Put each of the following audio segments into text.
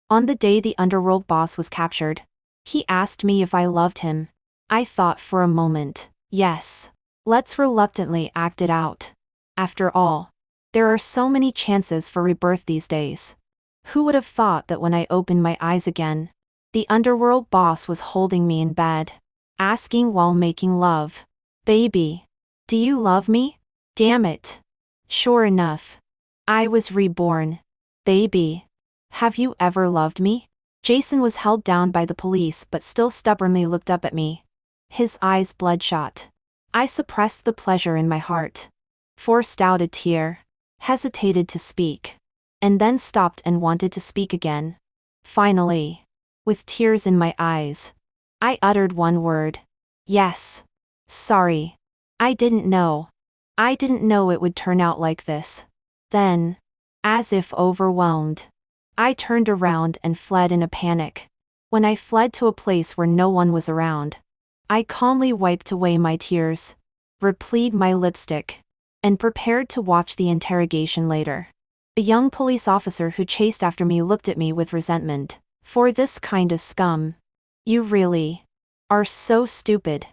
On the day the underworld boss was captured, he asked me if I loved him. I thought for a moment, yes. Let's reluctantly act it out. After all, there are so many chances for rebirth these days. Who would have thought that when I opened my eyes again, the underworld boss was holding me in bed, asking while making love, "Baby, do you love me?" Damn it. Sure enough, I was reborn. Baby, have you ever loved me? Jason was held down by the police but still stubbornly looked up at me, his eyes bloodshot. I suppressed the pleasure in my heart, forced out a tear, hesitated to speak, and then stopped and wanted to speak again. Finally, with tears in my eyes, I uttered one word. Yes. Sorry. I didn't know. I didn't know it would turn out like this. Then, as if overwhelmed, I turned around and fled in a panic. When I fled to a place where no one was around, I calmly wiped away my tears, replied my lipstick, and prepared to watch the interrogation later. A young police officer who chased after me looked at me with resentment. For this kind of scum. You really are so stupid.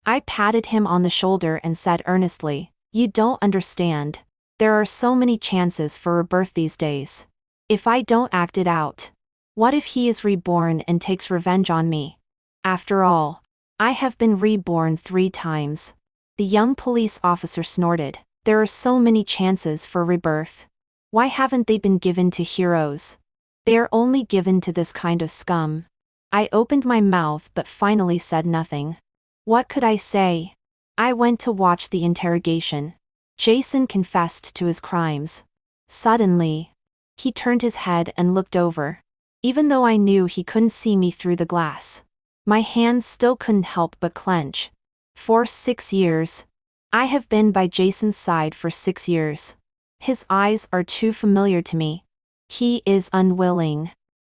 I patted him on the shoulder and said earnestly, "You don't understand. There are so many chances for rebirth these days. If I don't act it out, what if he is reborn and takes revenge on me? After all, I have been reborn 3 times. The young police officer snorted. There are so many chances for rebirth. Why haven't they been given to heroes? They are only given to this kind of scum. I opened my mouth but finally said nothing. What could I say? I went to watch the interrogation. Jason confessed to his crimes. Suddenly, he turned his head and looked over. Even though I knew he couldn't see me through the glass, my hands still couldn't help but clench. For 6 years. I have been by Jason's side for 6 years. His eyes are too familiar to me. He is unwilling.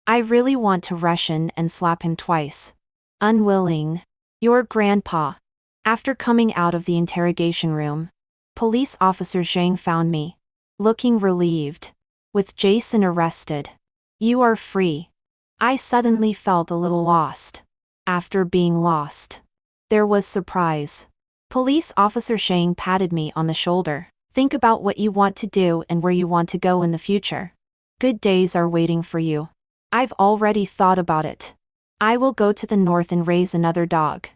I really want to rush in and slap him twice. Unwilling. Your grandpa. After coming out of the interrogation room, Police Officer Zhang found me, looking relieved. With Jason arrested, you are free. I suddenly felt a little lost. After being lost, there was surprise. Police Officer Zhang patted me on the shoulder. Think about what you want to do and where you want to go in the future. Good days are waiting for you. I've already thought about it. I will go to the north and raise another dog.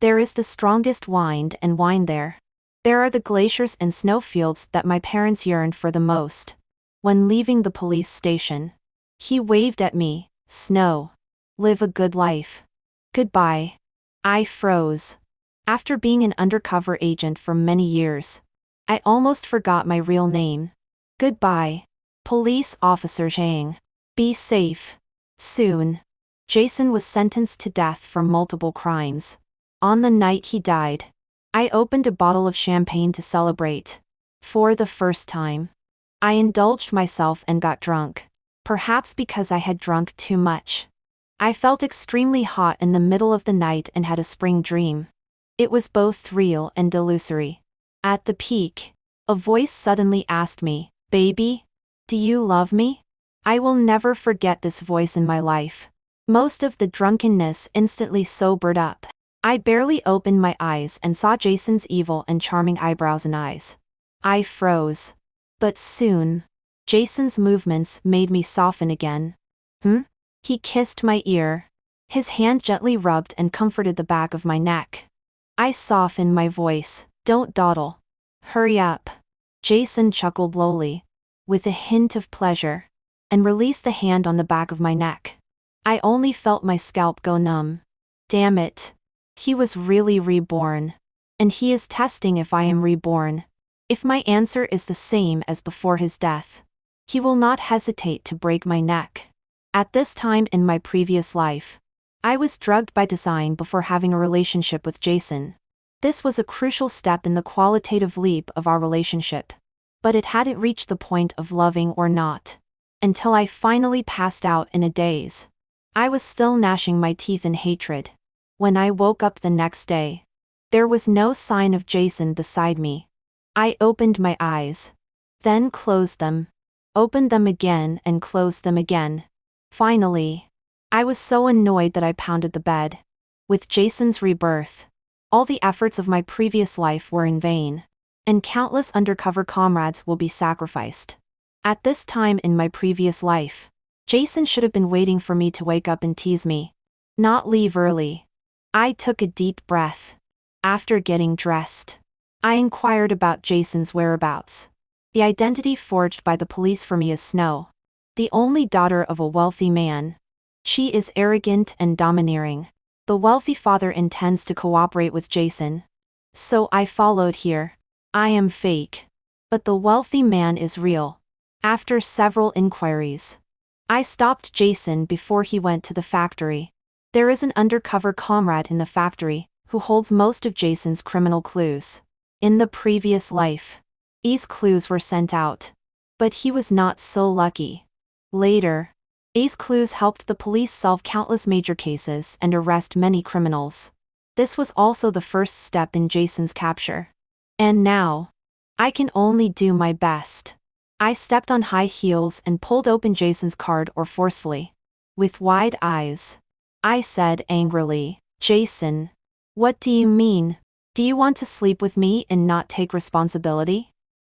There is the strongest wind and wine there. There are the glaciers and snowfields that my parents yearned for the most. When leaving the police station, he waved at me. Snow. Live a good life. Goodbye. I froze. After being an undercover agent for many years, I almost forgot my real name. Goodbye. Police Officer Zhang. Be safe. Soon. Jason was sentenced to death for multiple crimes. On the night he died, I opened a bottle of champagne to celebrate. For the first time, I indulged myself and got drunk. Perhaps because I had drunk too much. I felt extremely hot in the middle of the night and had a spring dream. It was both real and delusory. At the peak, a voice suddenly asked me, "Baby, do you love me?" I will never forget this voice in my life. Most of the drunkenness instantly sobered up. I barely opened my eyes and saw Jason's evil and charming eyebrows and eyes. I froze. But soon, Jason's movements made me soften again. He kissed my ear. His hand gently rubbed and comforted the back of my neck. I softened my voice. Don't dawdle. Hurry up. Jason chuckled lowly, with a hint of pleasure, and released the hand on the back of my neck. I only felt my scalp go numb. Damn it. He was really reborn. And he is testing if I am reborn. If my answer is the same as before his death, he will not hesitate to break my neck. At this time in my previous life, I was drugged by design before having a relationship with Jason. This was a crucial step in the qualitative leap of our relationship. But it hadn't reached the point of loving or not. Until I finally passed out in a daze. I was still gnashing my teeth in hatred. When I woke up the next day, there was no sign of Jason beside me. I opened my eyes. Then closed them. Opened them again and closed them again. Finally. I was so annoyed that I pounded the bed. With Jason's rebirth, all the efforts of my previous life were in vain, and countless undercover comrades will be sacrificed. At this time in my previous life, Jason should have been waiting for me to wake up and tease me, not leave early. I took a deep breath. After getting dressed, I inquired about Jason's whereabouts. The identity forged by the police for me is Snow, the only daughter of a wealthy man. She is arrogant and domineering. The wealthy father intends to cooperate with Jason. So I followed here. I am fake. But the wealthy man is real. After several inquiries, I stopped Jason before he went to the factory. There is an undercover comrade in the factory who holds most of Jason's criminal clues. In the previous life, these clues were sent out. But he was not so lucky. Later, these clues helped the police solve countless major cases and arrest many criminals. This was also the first step in Jason's capture. And now, I can only do my best. I stepped on high heels and pulled open Jason's car door forcefully. With wide eyes, I said angrily, "Jason, what do you mean? Do you want to sleep with me and not take responsibility?"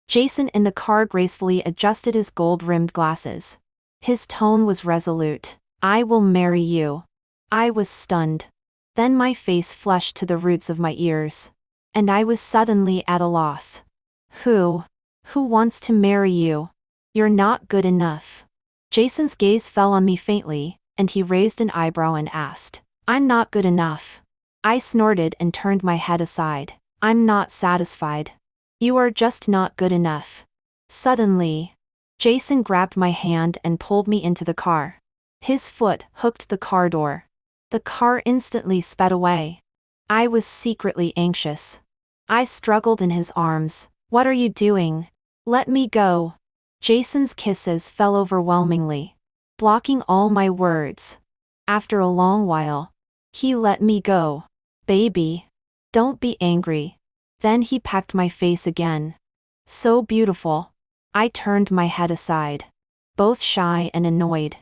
Jason in the car gracefully adjusted his gold-rimmed glasses. His tone was resolute. "I will marry you." I was stunned. Then my face flushed to the roots of my ears. And I was suddenly at a loss. Who wants to marry you? You're not good enough." Jason's gaze fell on me faintly, and he raised an eyebrow and asked, "I'm not good enough." I snorted and turned my head aside. "I'm not satisfied. You are just not good enough." Suddenly, Jason grabbed my hand and pulled me into the car. His foot hooked the car door. The car instantly sped away. I was secretly anxious. I struggled in his arms. "What are you doing? Let me go." Jason's kisses fell overwhelmingly, blocking all my words. After a long while, he let me go. "Baby, don't be angry." Then he pecked my face again. "So beautiful." I turned my head aside, both shy and annoyed.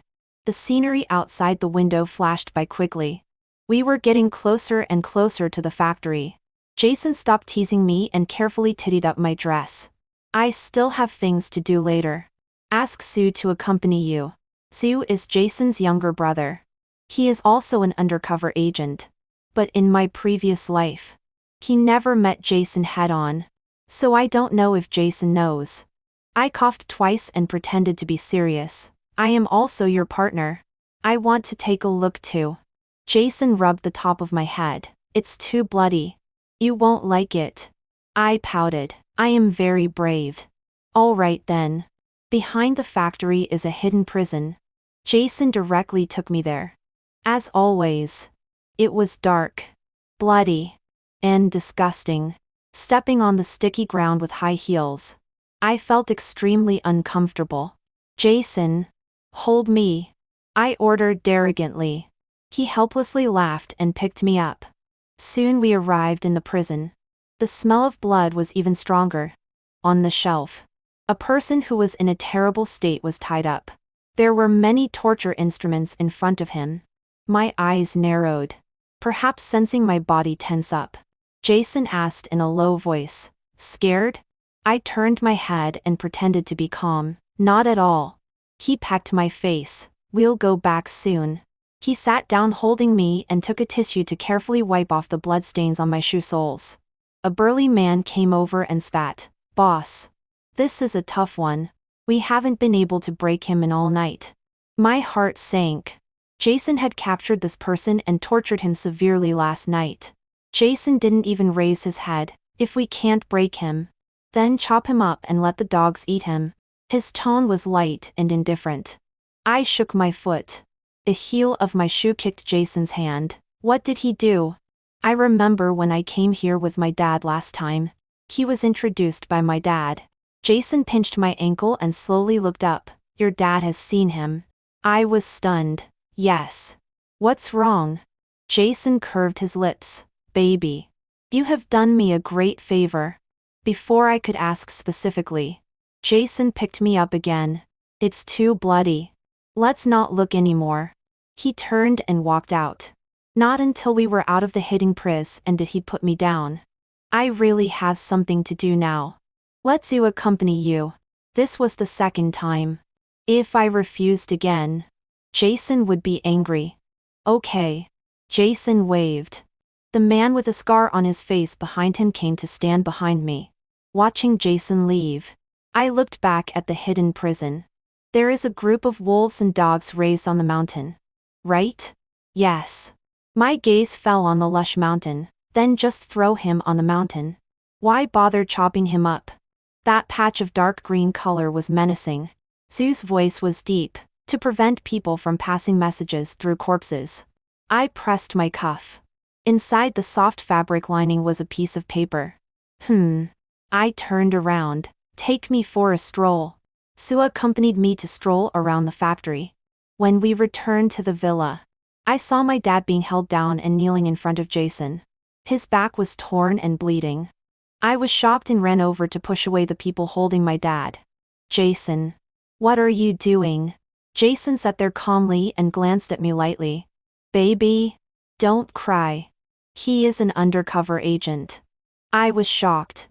The scenery outside the window flashed by quickly. We were getting closer and closer to the factory. Jason stopped teasing me and carefully tittied up my dress. "I still have things to do later. Ask Sue to accompany you." Sue is Jason's younger brother. He is also an undercover agent. But in my previous life, he never met Jason head-on. So I don't know if Jason knows. I coughed twice and pretended to be serious. "I am also your partner. I want to take a look too." Jason rubbed the top of my head. "It's too bloody. You won't like it." I pouted. "I am very brave." "All right then. Behind the factory is a hidden prison." Jason directly took me there. As always, it was dark, bloody, and disgusting. Stepping on the sticky ground with high heels, I felt extremely uncomfortable. "Jason, hold me," I ordered arrogantly. He helplessly laughed and picked me up. Soon we arrived in the prison. The smell of blood was even stronger. On the shelf, a person who was in a terrible state was tied up. There were many torture instruments in front of him. My eyes narrowed, perhaps sensing my body tense up. Jason asked in a low voice, "Scared?" I turned my head and pretended to be calm. "Not at all." He pecked my face. "We'll go back soon." He sat down holding me and took a tissue to carefully wipe off the bloodstains on my shoe soles. A burly man came over and spat. "Boss, this is a tough one. We haven't been able to break him in all night." My heart sank. Jason had captured this person and tortured him severely last night. Jason didn't even raise his head. "If we can't break him, then chop him up and let the dogs eat him." His tone was light and indifferent. I shook my foot. The heel of my shoe kicked Jason's hand. "What did he do?" "I remember when I came here with my dad last time. He was introduced by my dad." Jason pinched my ankle and slowly looked up. "Your dad has seen him." I was stunned. "Yes." "What's wrong?" Jason curved his lips. "Baby, you have done me a great favor." Before I could ask specifically, Jason picked me up again. "It's too bloody. Let's not look anymore. He turned and walked out. Not until we were out of the hidden pris and did he put me down. I really have something to do now. Let's you accompany you. This was the second time. If I refused again, Jason would be angry. Okay. Jason waved. The man with a scar on his face behind him came to stand behind me. Watching Jason leave, I looked back at the hidden prison. There is a group of wolves and dogs raised on the mountain. Right? Yes. My gaze fell on the lush mountain. Then just throw him on the mountain. Why bother chopping him up? That patch of dark green color was menacing. Sue's voice was deep, to prevent people from passing messages through corpses. I pressed my cuff. Inside the soft fabric lining was a piece of paper. I turned around. Take me for a stroll. Sue accompanied me to stroll around the factory. When we returned to the villa, I saw my dad being held down and kneeling in front of Jason. His back was torn and bleeding. I was shocked and ran over to push away the people holding my dad. Jason. What are you doing? Jason sat there calmly and glanced at me lightly. Baby. Don't cry. He is an undercover agent. I was shocked.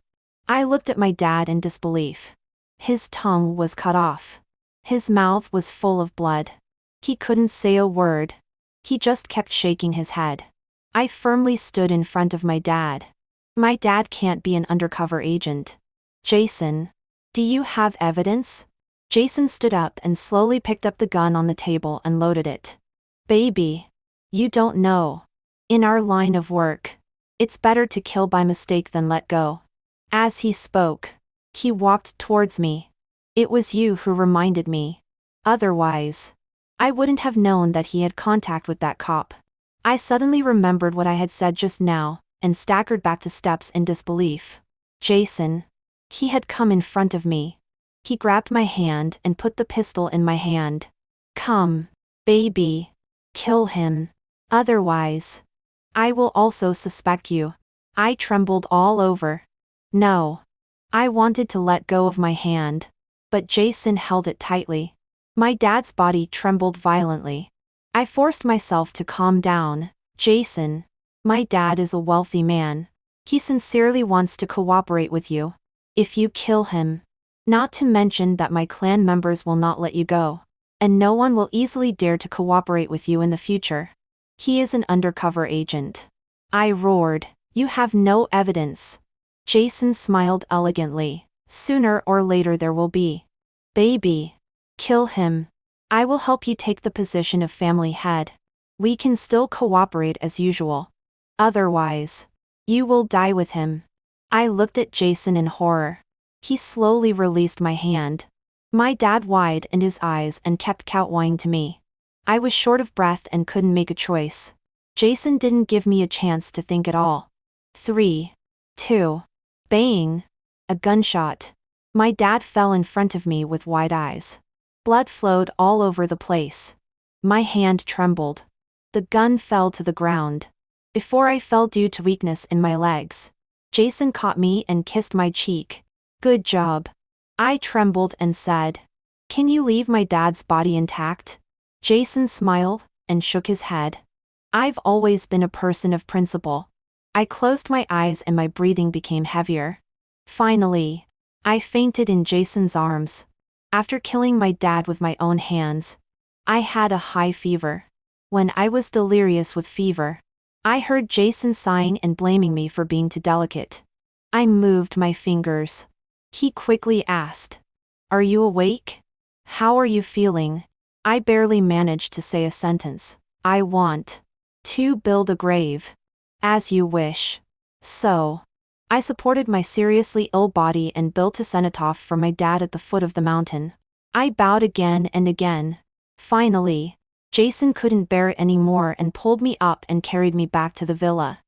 I looked at my dad in disbelief. His tongue was cut off. His mouth was full of blood. He couldn't say a word. He just kept shaking his head. I firmly stood in front of my dad. My dad can't be an undercover agent. Jason. Do you have evidence? Jason stood up and slowly picked up the gun on the table and loaded it. Baby. You don't know. In our line of work, it's better to kill by mistake than let go. As he spoke, he walked towards me. It was you who reminded me. Otherwise, I wouldn't have known that he had contact with that cop. I suddenly remembered what I had said just now, and staggered back to steps in disbelief. Jason. He had come in front of me. He grabbed my hand and put the pistol in my hand. Come, baby. Kill him. Otherwise, I will also suspect you. I trembled all over. No. I wanted to let go of my hand, but Jason held it tightly. My dad's body trembled violently. I forced myself to calm down. Jason. My dad is a wealthy man. He sincerely wants to cooperate with you. If you kill him. Not to mention that my clan members will not let you go. And no one will easily dare to cooperate with you in the future. He is an undercover agent. I roared. You have no evidence. Jason smiled elegantly. Sooner or later there will be. Baby. Kill him. I will help you take the position of family head. We can still cooperate as usual. Otherwise, you will die with him. I looked at Jason in horror. He slowly released my hand. My dad widened his eyes and kept kowtowing to me. I was short of breath and couldn't make a choice. Jason didn't give me a chance to think at all. 3, 2, bang. A gunshot. My dad fell in front of me with wide eyes. Blood flowed all over the place. My hand trembled. The gun fell to the ground. Before I fell due to weakness in my legs, Jason caught me and kissed my cheek. Good job. I trembled and said, Can you leave my dad's body intact? Jason smiled and shook his head. I've always been a person of principle. I closed my eyes and my breathing became heavier. Finally, I fainted in Jason's arms. After killing my dad with my own hands, I had a high fever. When I was delirious with fever, I heard Jason sighing and blaming me for being too delicate. I moved my fingers. He quickly asked, Are you awake? How are you feeling? I barely managed to say a sentence. I want to build a grave. As you wish. So, I supported my seriously ill body and built a cenotaph for my dad at the foot of the mountain. I bowed again and again. Finally, Jason couldn't bear it anymore and pulled me up and carried me back to the villa.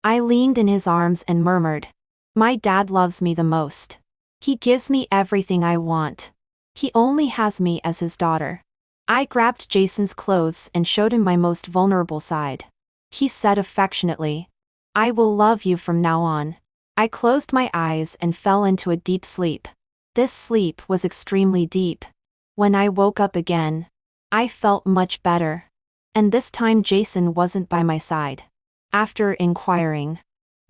I leaned in his arms and murmured, My dad loves me the most. He gives me everything I want. He only has me as his daughter. I grabbed Jason's clothes and showed him my most vulnerable side. He said affectionately, I will love you from now on. I closed my eyes and fell into a deep sleep. This sleep was extremely deep. When I woke up again, I felt much better. And this time Jason wasn't by my side. After inquiring,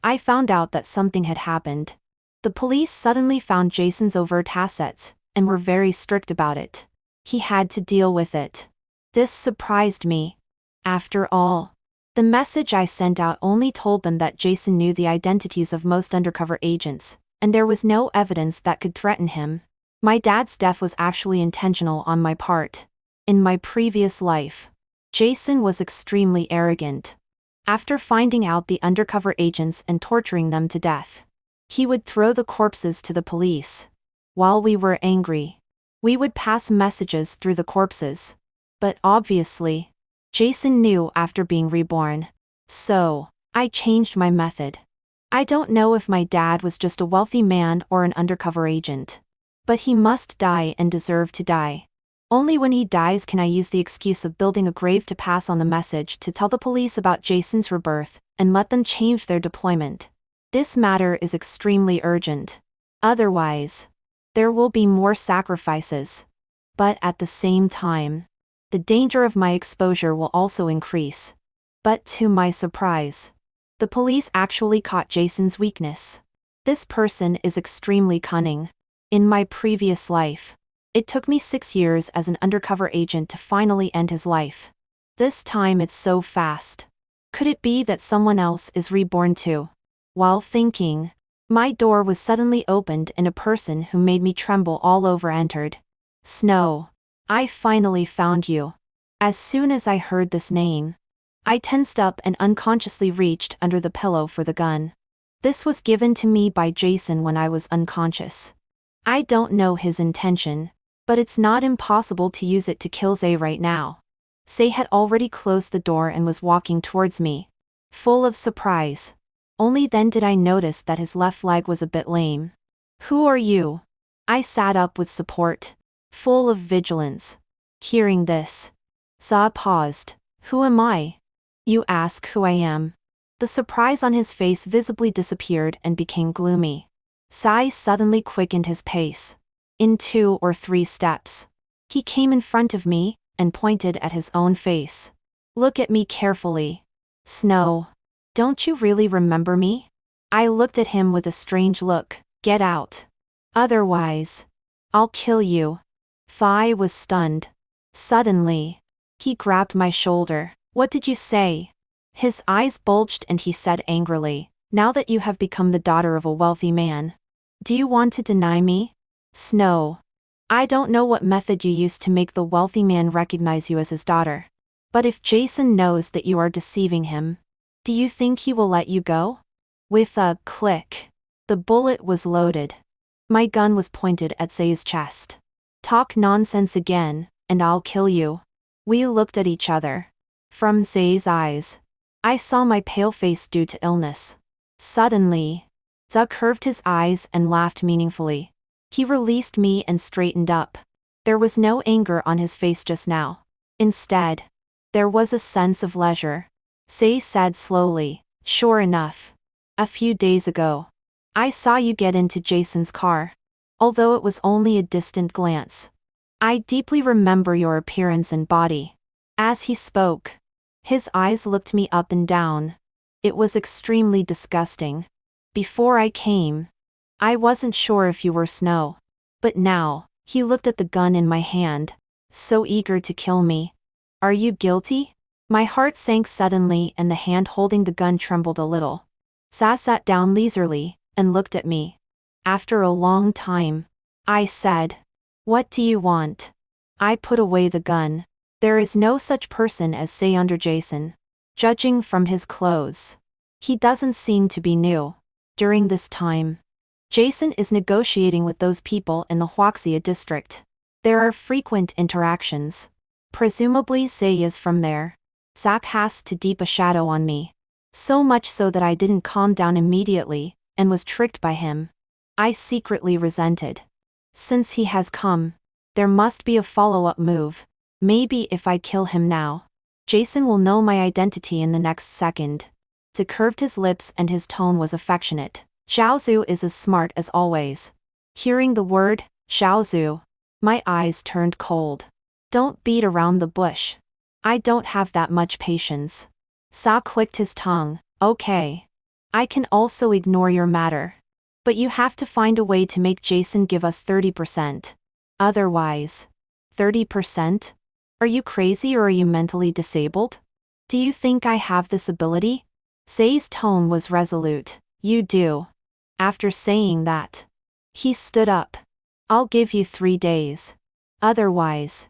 I found out that something had happened. The police suddenly found Jason's overt assets, and were very strict about it. He had to deal with it. This surprised me. After all, the message I sent out only told them that Jason knew the identities of most undercover agents, and there was no evidence that could threaten him. My dad's death was actually intentional on my part. In my previous life, Jason was extremely arrogant. After finding out the undercover agents and torturing them to death, he would throw the corpses to the police. While we were angry, we would pass messages through the corpses. But obviously, Jason knew after being reborn. So, I changed my method. I don't know if my dad was just a wealthy man or an undercover agent. But he must die and deserve to die. Only when he dies can I use the excuse of building a grave to pass on the message to tell the police about Jason's rebirth, and let them change their deployment. This matter is extremely urgent. Otherwise, there will be more sacrifices. But at the same time, the danger of my exposure will also increase. But to my surprise, the police actually caught Jason's weakness. This person is extremely cunning. In my previous life, it took me 6 years as an undercover agent to finally end his life. This time it's so fast. Could it be that someone else is reborn too? While thinking, my door was suddenly opened and a person who made me tremble all over entered. Snow, I finally found you. As soon as I heard this name, I tensed up and unconsciously reached under the pillow for the gun. This was given to me by Jason when I was unconscious. I don't know his intention, but it's not impossible to use it to kill Zay right now. Zay had already closed the door and was walking towards me, full of surprise. Only then did I notice that his left leg was a bit lame. Who are you? I sat up with support, full of vigilance. Hearing this, Zay paused. Who am I? You ask who I am. The surprise on his face visibly disappeared and became gloomy. Zay suddenly quickened his pace. In 2 or 3 steps, he came in front of me and pointed at his own face. Look at me carefully. Snow, don't you really remember me? I looked at him with a strange look. Get out. Otherwise, I'll kill you. Zay was stunned. Suddenly, he grabbed my shoulder. What did you say? His eyes bulged and he said angrily, now that you have become the daughter of a wealthy man, do you want to deny me? Snow, I don't know what method you used to make the wealthy man recognize you as his daughter. But if Jason knows that you are deceiving him, do you think he will let you go? With a click, the bullet was loaded. My gun was pointed at Zay's chest. Talk nonsense again, and I'll kill you. We looked at each other. From Zay's eyes, I saw my pale face due to illness. Suddenly, Zay curved his eyes and laughed meaningfully. He released me and straightened up. There was no anger on his face just now. Instead, there was a sense of leisure. Zay said slowly, sure enough. A few days ago, I saw you get into Jason's car. Although it was only a distant glance, I deeply remember your appearance and body. As he spoke, his eyes looked me up and down. It was extremely disgusting. Before I came, I wasn't sure if you were Snow. But now, he looked at the gun in my hand, so eager to kill me. Are you guilty? My heart sank suddenly and the hand holding the gun trembled a little. Zay sat down leisurely and looked at me. After a long time, I said, what do you want? I put away the gun. There is no such person as Zay under Jason. Judging from his clothes, he doesn't seem to be new. During this time, Jason is negotiating with those people in the Huaxia district. There are frequent interactions. Presumably Zay is from there. Zay cast too deep a shadow on me. So much so that I didn't calm down immediately, and was tricked by him. I secretly resented. Since he has come, there must be a follow-up move. Maybe if I kill him now, Jason will know my identity in the next second. Zay curved his lips and his tone was affectionate. Xiaozu is as smart as always. Hearing the word, Xiaozu, my eyes turned cold. Don't beat around the bush. I don't have that much patience. Sa clicked his tongue. Okay. I can also ignore your matter. But you have to find a way to make Jason give us 30%. Otherwise. 30%? Are you crazy or are you mentally disabled? Do you think I have this ability? Say's tone was resolute. You do. After saying that, he stood up. I'll give you 3 days. Otherwise,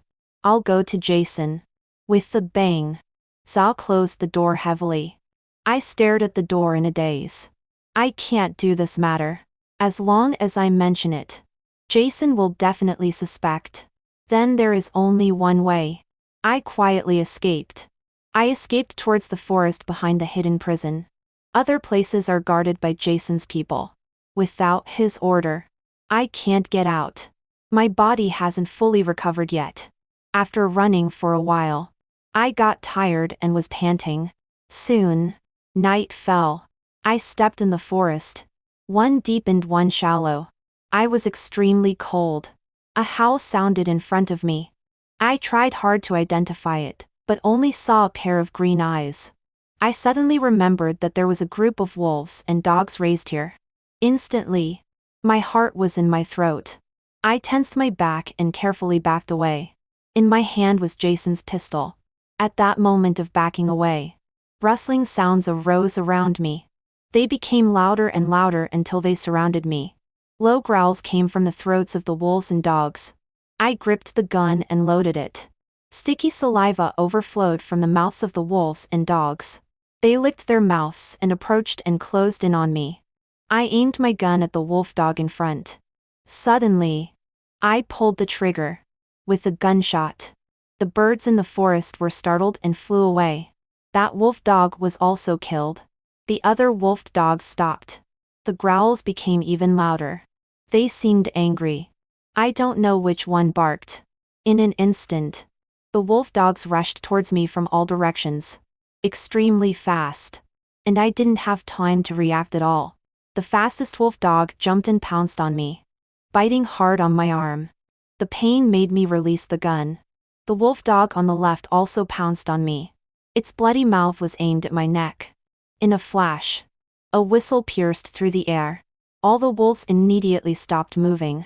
I'll go to Jason. With the bang, Sa closed the door heavily. I stared at the door in a daze. I can't do this matter. As long as I mention it, Jason will definitely suspect. Then there is only one way. I quietly escaped. I escaped towards the forest behind the hidden prison. Other places are guarded by Jason's people. Without his order, I can't get out. My body hasn't fully recovered yet. After running for a while, I got tired and was panting. Soon, night fell. I stepped in the forest. One deep and one shallow. I was extremely cold. A howl sounded in front of me. I tried hard to identify it, but only saw a pair of green eyes. I suddenly remembered that there was a group of wolves and dogs raised here. Instantly, my heart was in my throat. I tensed my back and carefully backed away. In my hand was Jason's pistol. At that moment of backing away, rustling sounds arose around me. They became louder and louder until they surrounded me. Low growls came from the throats of the wolves and dogs. I gripped the gun and loaded it. Sticky saliva overflowed from the mouths of the wolves and dogs. They licked their mouths and approached and closed in on me. I aimed my gun at the wolf dog in front. Suddenly, I pulled the trigger. With a gunshot, the birds in the forest were startled and flew away. That wolf dog was also killed. The other wolf dogs stopped. The growls became even louder. They seemed angry. I don't know which one barked. In an instant, the wolf dogs rushed towards me from all directions. Extremely fast. And I didn't have time to react at all. The fastest wolf dog jumped and pounced on me, biting hard on my arm. The pain made me release the gun. The wolf dog on the left also pounced on me. Its bloody mouth was aimed at my neck. In a flash, a whistle pierced through the air. All the wolves immediately stopped moving.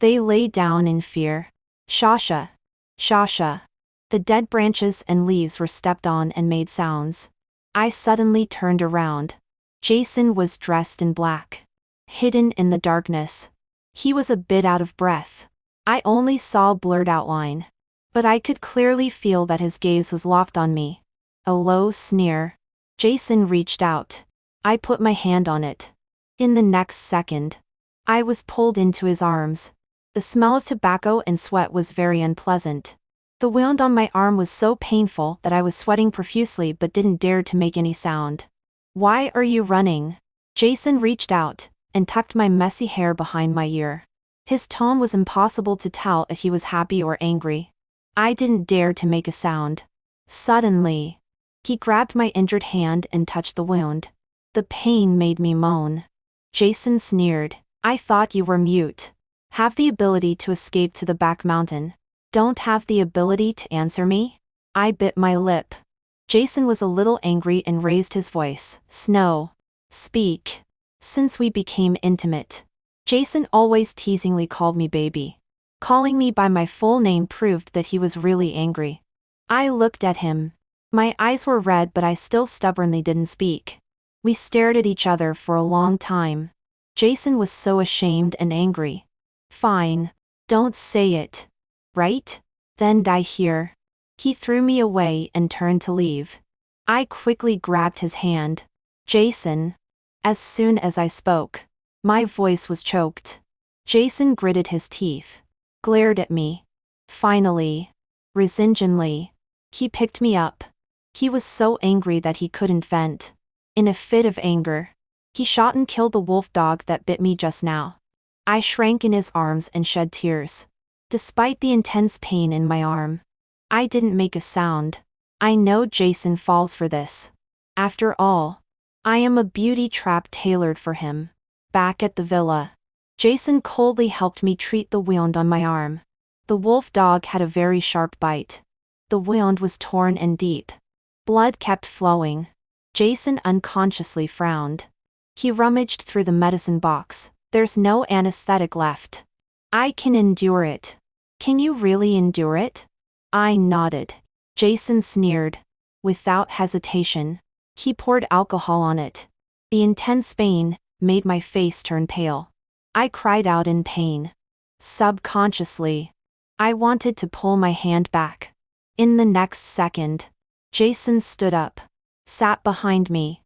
They lay down in fear. Shasha. Shasha. The dead branches and leaves were stepped on and made sounds. I suddenly turned around. Jason was dressed in black. Hidden in the darkness. He was a bit out of breath. I only saw a blurred outline. But I could clearly feel that his gaze was locked on me. A low sneer. Jason reached out. I put my hand on it. In the next second, I was pulled into his arms. The smell of tobacco and sweat was very unpleasant. The wound on my arm was so painful that I was sweating profusely but didn't dare to make any sound. Why are you running? Jason reached out and tucked my messy hair behind my ear. His tone was impossible to tell if he was happy or angry. I didn't dare to make a sound. Suddenly, he grabbed my injured hand and touched the wound. The pain made me moan. Jason sneered. I thought you were mute. Have the ability to escape to the back mountain. Don't have the ability to answer me? I bit my lip. Jason was a little angry and raised his voice. Snow. Speak. Since we became intimate, Jason always teasingly called me baby. Calling me by my full name proved that he was really angry. I looked at him. My eyes were red but I still stubbornly didn't speak. We stared at each other for a long time. Jason was so ashamed and angry. Fine. Don't say it. Right? Then die here. He threw me away and turned to leave. I quickly grabbed his hand. Jason. As soon as I spoke, my voice was choked. Jason gritted his teeth, glared at me. Finally, resignedly, he picked me up. He was so angry that he couldn't vent. In a fit of anger, he shot and killed the wolf dog that bit me just now. I shrank in his arms and shed tears. Despite the intense pain in my arm, I didn't make a sound. I know Jason falls for this. After all, I am a beauty trap tailored for him. Back at the villa, Jason coldly helped me treat the wound on my arm. The wolf dog had a very sharp bite. The wound was torn and deep. Blood kept flowing. Jason unconsciously frowned. He rummaged through the medicine box. There's no anesthetic left. I can endure it. Can you really endure it? I nodded. Jason sneered. Without hesitation, he poured alcohol on it. The intense pain made my face turn pale. I cried out in pain. Subconsciously, I wanted to pull my hand back. In the next second, Jason stood up, sat behind me,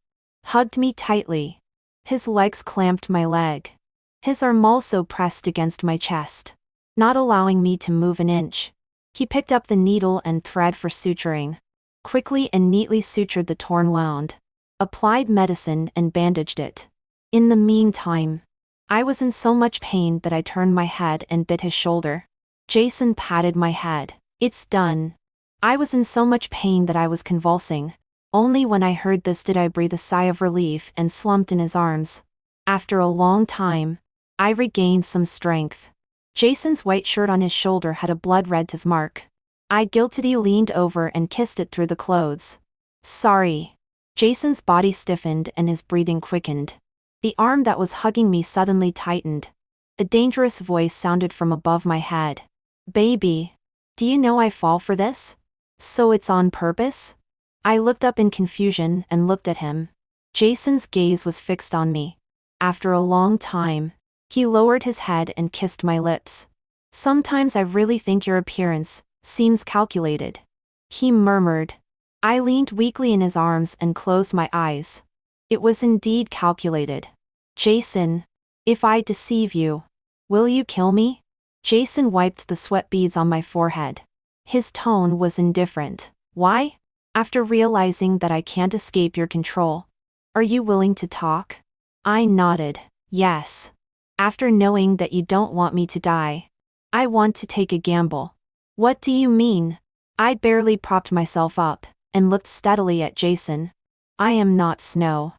hugged me tightly. His legs clamped my leg. His arm also pressed against my chest, not allowing me to move an inch. He picked up the needle and thread for suturing, quickly and neatly sutured the torn wound, applied medicine and bandaged it. In the meantime, I was in so much pain that I turned my head and bit his shoulder. Jason patted my head. It's done. I was in so much pain that I was convulsing. Only when I heard this did I breathe a sigh of relief and slumped in his arms. After a long time, I regained some strength. Jason's white shirt on his shoulder had a blood-red tooth mark. I guiltily leaned over and kissed it through the clothes. Sorry. Jason's body stiffened and his breathing quickened. The arm that was hugging me suddenly tightened. A dangerous voice sounded from above my head. Baby, do you know I fall for this? So it's on purpose? I looked up in confusion and looked at him. Jason's gaze was fixed on me. After a long time, he lowered his head and kissed my lips. Sometimes I really think your appearance seems calculated, he murmured. I leaned weakly in his arms and closed my eyes. It was indeed calculated. Jason, if I deceive you, will you kill me? Jason wiped the sweat beads on my forehead. His tone was indifferent. Why? After realizing that I can't escape your control. Are you willing to talk? I nodded. Yes. After knowing that you don't want me to die. I want to take a gamble. What do you mean? I barely propped myself up and looked steadily at Jason. I am not Snow.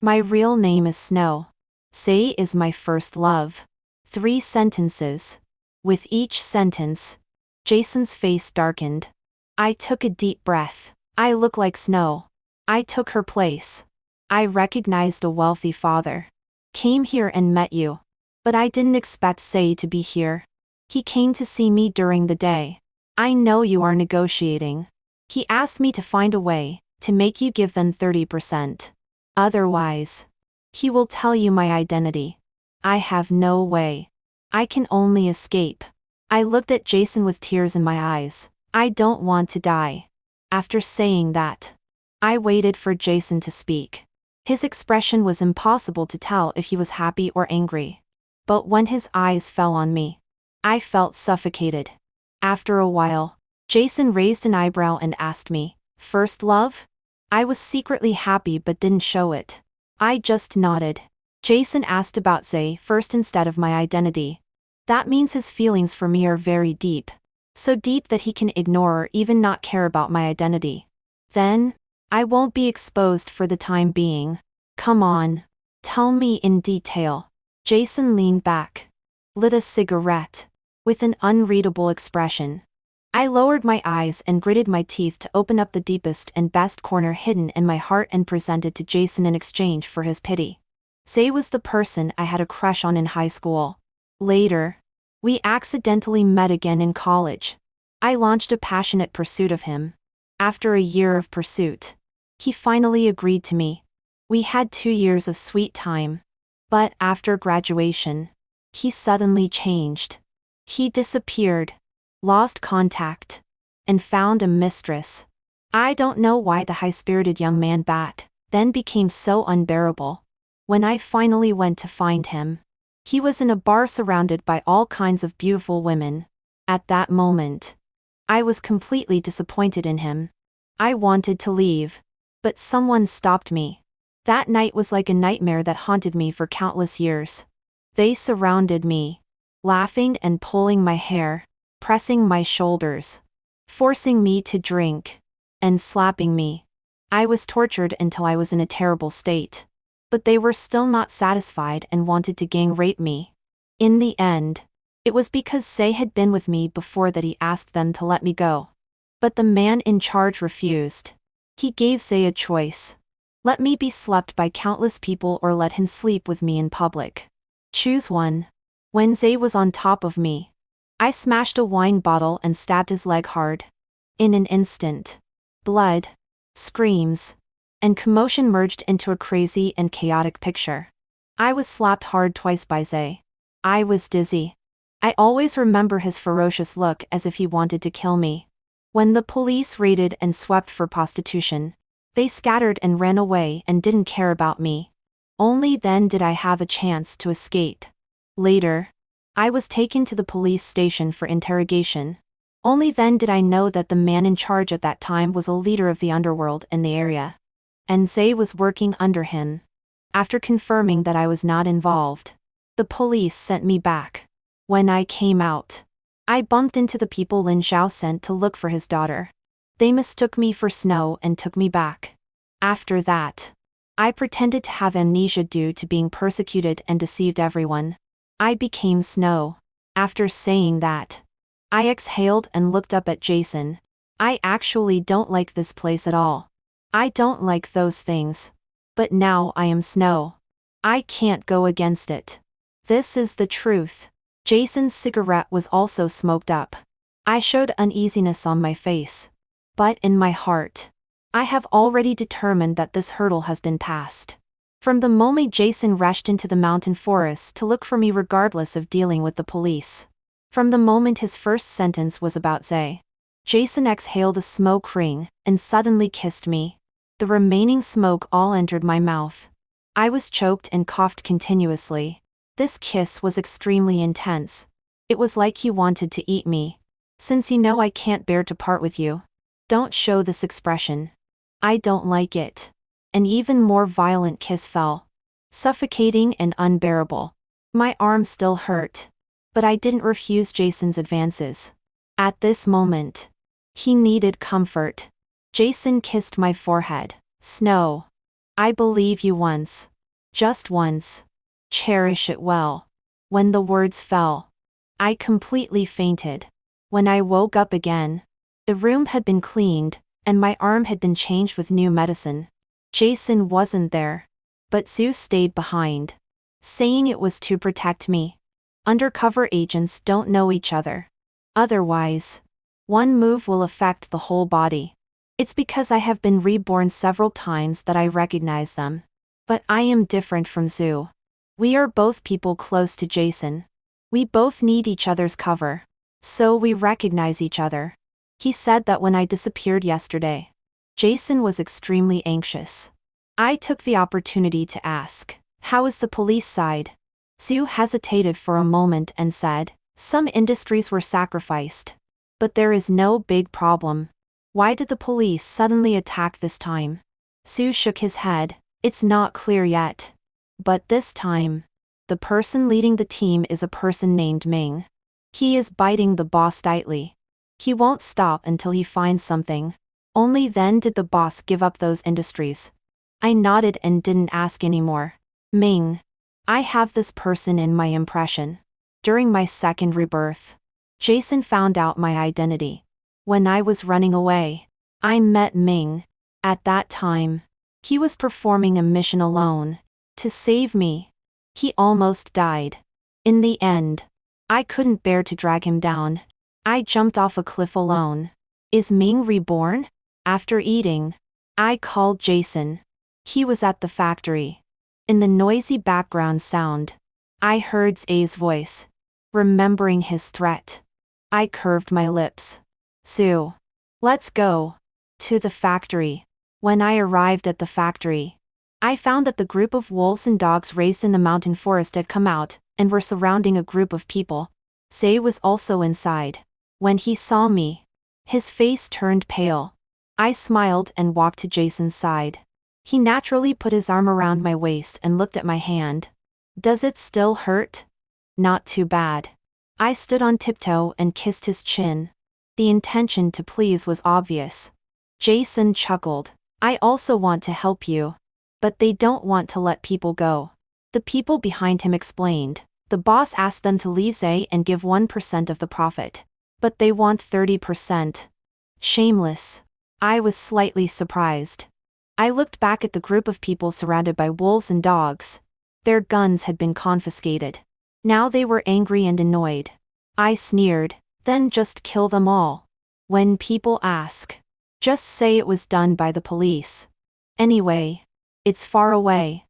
My real name is Snow. Say is my first love. 3 sentences. With each sentence, Jason's face darkened. I took a deep breath. I look like Snow. I took her place. I recognized a wealthy father. Came here and met you. But I didn't expect Say to be here. He came to see me during the day. I know you are negotiating. He asked me to find a way to make you give them 30%. Otherwise, he will tell you my identity. I have no way. I can only escape. I looked at Jason with tears in my eyes. I don't want to die. After saying that, I waited for Jason to speak. His expression was impossible to tell if he was happy or angry. But when his eyes fell on me, I felt suffocated. After a while, Jason raised an eyebrow and asked me, "First love?" I was secretly happy but didn't show it. I just nodded. Jason asked about Zay first instead of my identity. That means his feelings for me are very deep. So deep that he can ignore or even not care about my identity. Then, I won't be exposed for the time being. Come on. Tell me in detail. Jason leaned back, lit a cigarette, with an unreadable expression. I lowered my eyes and gritted my teeth to open up the deepest and best corner hidden in my heart and present it to Jason in exchange for his pity. Zay was the person I had a crush on in high school. Later, we accidentally met again in college. I launched a passionate pursuit of him. After a year of pursuit, he finally agreed to me. We had 2 years of sweet time. But after graduation, he suddenly changed. He disappeared, lost contact, and found a mistress. I don't know why the high-spirited young man back then became so unbearable. When I finally went to find him, he was in a bar surrounded by all kinds of beautiful women. At that moment, I was completely disappointed in him. I wanted to leave, but someone stopped me. That night was like a nightmare that haunted me for countless years. They surrounded me, laughing and pulling my hair, pressing my shoulders, forcing me to drink, and slapping me. I was tortured until I was in a terrible state. But they were still not satisfied and wanted to gang rape me. In the end, It was because Say had been with me before that he asked them to let me go. But the man in charge refused. He gave Say a choice. Let me be slept by countless people or let him sleep with me in public. Choose one. When Say was on top of me, I smashed a wine bottle and stabbed his leg hard. In an instant, blood, screams, and commotion merged into a crazy and chaotic picture. I was slapped hard twice by Zay. I was dizzy. I always remember his ferocious look as if he wanted to kill me. When the police raided and swept for prostitution, they scattered and ran away and didn't care about me. Only then did I have a chance to escape. Later, I was taken to the police station for interrogation. Only then did I know that the man in charge at that time was a leader of the underworld in the area. And Zay was working under him. After confirming that I was not involved, the police sent me back. When I came out, I bumped into the people Lin Xiao sent to look for his daughter. They mistook me for Snow and took me back. After that, I pretended to have amnesia due to being persecuted and deceived everyone. I became Snow. After saying that, I exhaled and looked up at Jason. I actually don't like this place at all. I don't like those things. But now I am Snow. I can't go against it. This is the truth. Jason's cigarette was also smoked up. I showed uneasiness on my face. But in my heart, I have already determined that this hurdle has been passed. From the moment Jason rushed into the mountain forest to look for me regardless of dealing with the police. From the moment his first sentence was about Zay, Jason exhaled a smoke ring and suddenly kissed me. The remaining smoke all entered my mouth. I was choked and coughed continuously. This kiss was extremely intense. It was like he wanted to eat me. Since you know I can't bear to part with you, don't show this expression. I don't like it. An even more violent kiss fell. Suffocating and unbearable. My arm still hurt. But I didn't refuse Jason's advances. At this moment, he needed comfort. Jason kissed my forehead. Snow. I believe you once. Just once. Cherish it well. When the words fell, I completely fainted. When I woke up again, the room had been cleaned, and my arm had been changed with new medicine. Jason wasn't there. But Zeus stayed behind, saying it was to protect me. Undercover agents don't know each other. Otherwise, one move will affect the whole body. It's because I have been reborn several times that I recognize them. But I am different from Zhu. We are both people close to Jason. We both need each other's cover. So we recognize each other. He said that when I disappeared yesterday, Jason was extremely anxious. I took the opportunity to ask, how is the police side? Zhu hesitated for a moment and said, some industries were sacrificed. But there is no big problem. Why did the police suddenly attack this time? Zhu shook his head. It's not clear yet. But this time, the person leading the team is a person named Ming. He is biting the boss tightly. He won't stop until he finds something. Only then did the boss give up those industries. I nodded and didn't ask anymore. Ming. I have this person in my impression. During my second rebirth, Jason found out my identity. When I was running away, I met Ming. At that time, he was performing a mission alone. To save me. He almost died. In the end, I couldn't bear to drag him down. I jumped off a cliff alone. Is Ming reborn? After eating, I called Jason. He was at the factory. In the noisy background sound, I heard Zay's voice. Remembering his threat, I curved my lips. Zhu. Let's go. To the factory. When I arrived at the factory, I found that the group of wolves and dogs raised in the mountain forest had come out, and were surrounding a group of people. Zay was also inside. When he saw me, his face turned pale. I smiled and walked to Jason's side. He naturally put his arm around my waist and looked at my hand. Does it still hurt? Not too bad. I stood on tiptoe and kissed his chin. The intention to please was obvious. Jason chuckled. I also want to help you. But they don't want to let people go. The people behind him explained. The boss asked them to leave Zay and give 1% of the profit. But they want 30%. Shameless. I was slightly surprised. I looked back at the group of people surrounded by wolves and dogs. Their guns had been confiscated. Now they were angry and annoyed. I sneered, then just kill them all. When people ask, just say it was done by the police. Anyway, it's far away.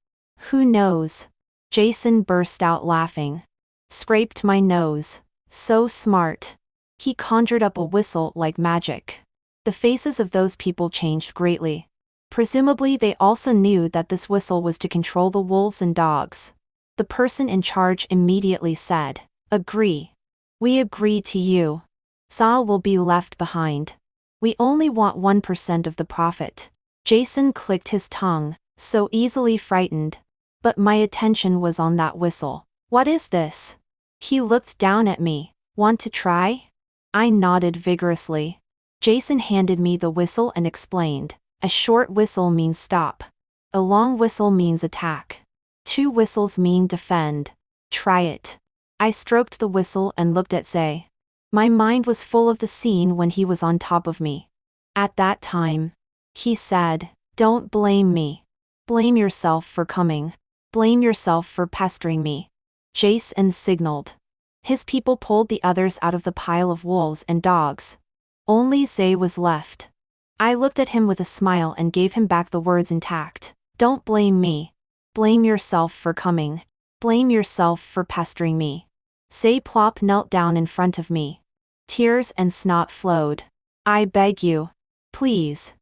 Who knows? Jason burst out laughing. Scraped my nose. So smart. He conjured up a whistle like magic. The faces of those people changed greatly. Presumably they also knew that this whistle was to control the wolves and dogs. The person in charge immediately said, "Agree. We agree to you. Saul will be left behind. We only want 1% of the profit." Jason clicked his tongue, so easily frightened. But my attention was on that whistle. "What is this?" He looked down at me. "Want to try?" I nodded vigorously. Jason handed me the whistle and explained, "A short whistle means stop. A long whistle means attack. 2 whistles mean defend. Try it." I stroked the whistle and looked at Zay. My mind was full of the scene when he was on top of me. At that time, he said, "Don't blame me. Blame yourself for coming. Blame yourself for pestering me." Jason signaled. His people pulled the others out of the pile of wolves and dogs. Only Zay was left. I looked at him with a smile and gave him back the words intact. "Don't blame me. Blame yourself for coming. Blame yourself for pestering me." Zay plop knelt down in front of me. Tears and snot flowed. "I beg you. Please.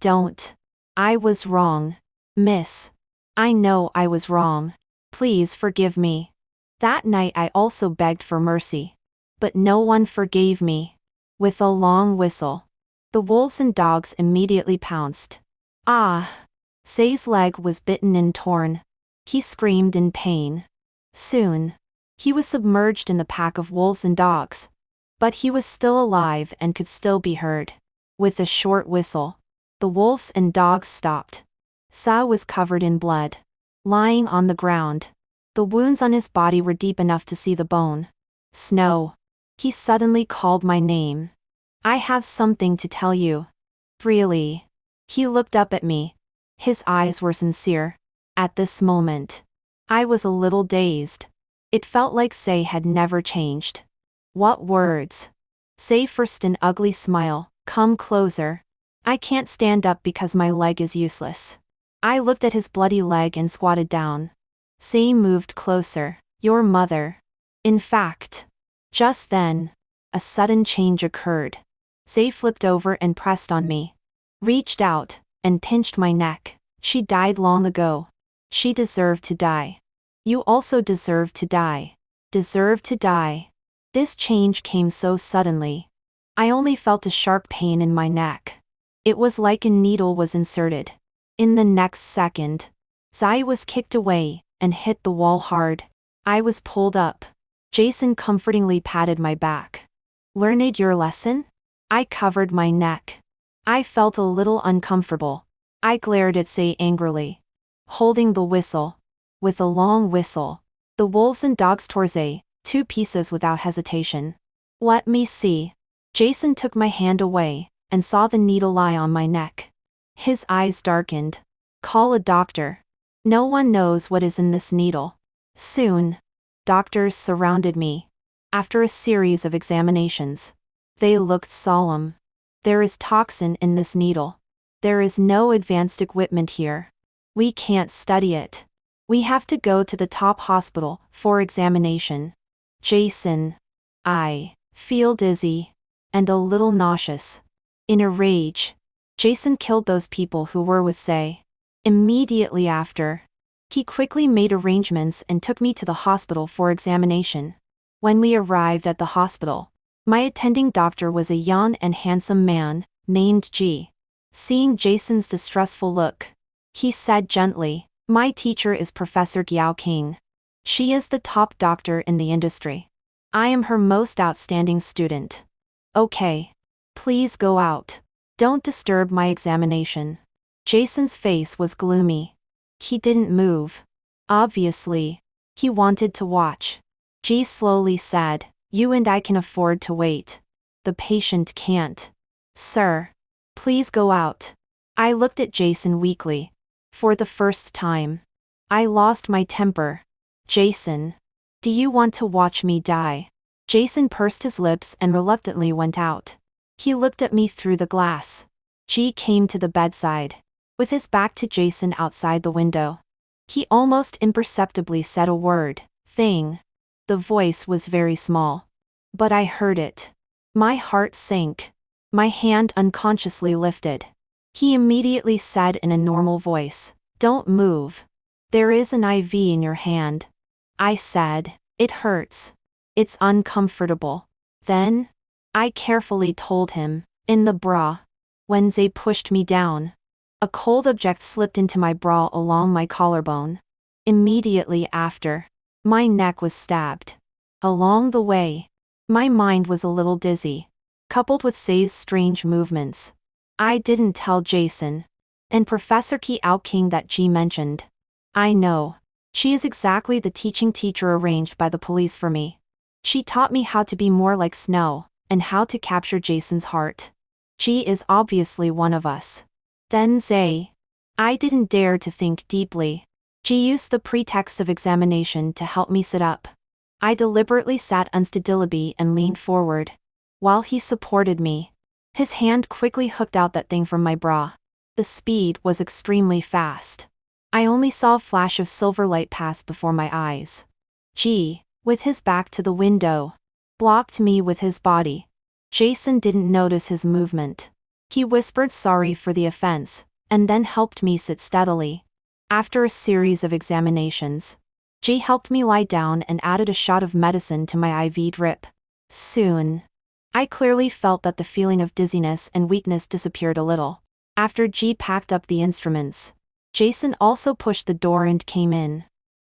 Don't. I was wrong. Miss. I know I was wrong. Please forgive me." That night I also begged for mercy. But no one forgave me. With a long whistle, the wolves and dogs immediately pounced. Ah! Zay's leg was bitten and torn. He screamed in pain. Soon, he was submerged in the pack of wolves and dogs. But he was still alive and could still be heard. With a short whistle, the wolves and dogs stopped. Sa was covered in blood, lying on the ground. The wounds on his body were deep enough to see the bone. "Snow." He suddenly called my name. "I have something to tell you." "Really?" He looked up at me. His eyes were sincere. At this moment, I was a little dazed. It felt like Zay had never changed. "What words?" Zay forced an ugly smile. "Come closer. I can't stand up because my leg is useless." I looked at his bloody leg and squatted down. Zay moved closer. "Your mother." In fact, just then, a sudden change occurred. Zay flipped over and pressed on me. Reached out, and pinched my neck. "She died long ago. She deserved to die. You also deserve to die. Deserve to die." This change came so suddenly. I only felt a sharp pain in my neck. It was like a needle was inserted. In the next second, Zay was kicked away and hit the wall hard. I was pulled up. Jason comfortingly patted my back. "Learned your lesson?" I covered my neck. I felt a little uncomfortable. I glared at Zay angrily. Holding the whistle. With a long whistle, the wolves and dogs tore Zay, 2 pieces without hesitation. "Let me see." Jason took my hand away, and saw the needle lie on my neck. His eyes darkened. "Call a doctor. No one knows what is in this needle." Soon, doctors surrounded me. After a series of examinations, they looked solemn. "There is toxin in this needle. There is no advanced equipment here. We can't study it. We have to go to the top hospital for examination." Jason. I feel dizzy. And a little nauseous. In a rage, Jason killed those people who were with Zay. Immediately after, he quickly made arrangements and took me to the hospital for examination. When we arrived at the hospital, my attending doctor was a young and handsome man, named G. Seeing Jason's distressful look, he said gently, "My teacher is Professor Giao King. She is the top doctor in the industry. I am her most outstanding student. Okay. Please go out. Don't disturb my examination." Jason's face was gloomy. He didn't move. Obviously, he wanted to watch. G slowly said, "You and I can afford to wait. The patient can't." "Sir, please go out." I looked at Jason weakly. For the first time, I lost my temper. "Jason, do you want to watch me die?" Jason pursed his lips and reluctantly went out. He looked at me through the glass. G came to the bedside, with his back to Jason outside the window. He almost imperceptibly said a word, "Thing." The voice was very small, but I heard it. My heart sank. My hand unconsciously lifted. He immediately said in a normal voice, "Don't move. There is an IV in your hand." I said, "It hurts. It's uncomfortable." Then, I carefully told him, "In the bra." When they pushed me down, a cold object slipped into my bra along my collarbone. Immediately after, my neck was stabbed. Along the way, my mind was a little dizzy, coupled with Say's strange movements. I didn't tell Jason and Professor Kiao King that G mentioned. I know. She is exactly the teaching teacher arranged by the police for me. She taught me how to be more like Snow, and how to capture Jason's heart. G is obviously one of us. Then Zay. I didn't dare to think deeply. G used the pretext of examination to help me sit up. I deliberately sat unsteadily and leaned forward. While he supported me, his hand quickly hooked out that thing from my bra. The speed was extremely fast. I only saw a flash of silver light pass before my eyes. G, with his back to the window, blocked me with his body. Jason didn't notice his movement. He whispered sorry for the offense, and then helped me sit steadily. After a series of examinations, G helped me lie down and added a shot of medicine to my IV drip. Soon, I clearly felt that the feeling of dizziness and weakness disappeared a little. After G packed up the instruments, Jason also pushed the door and came in.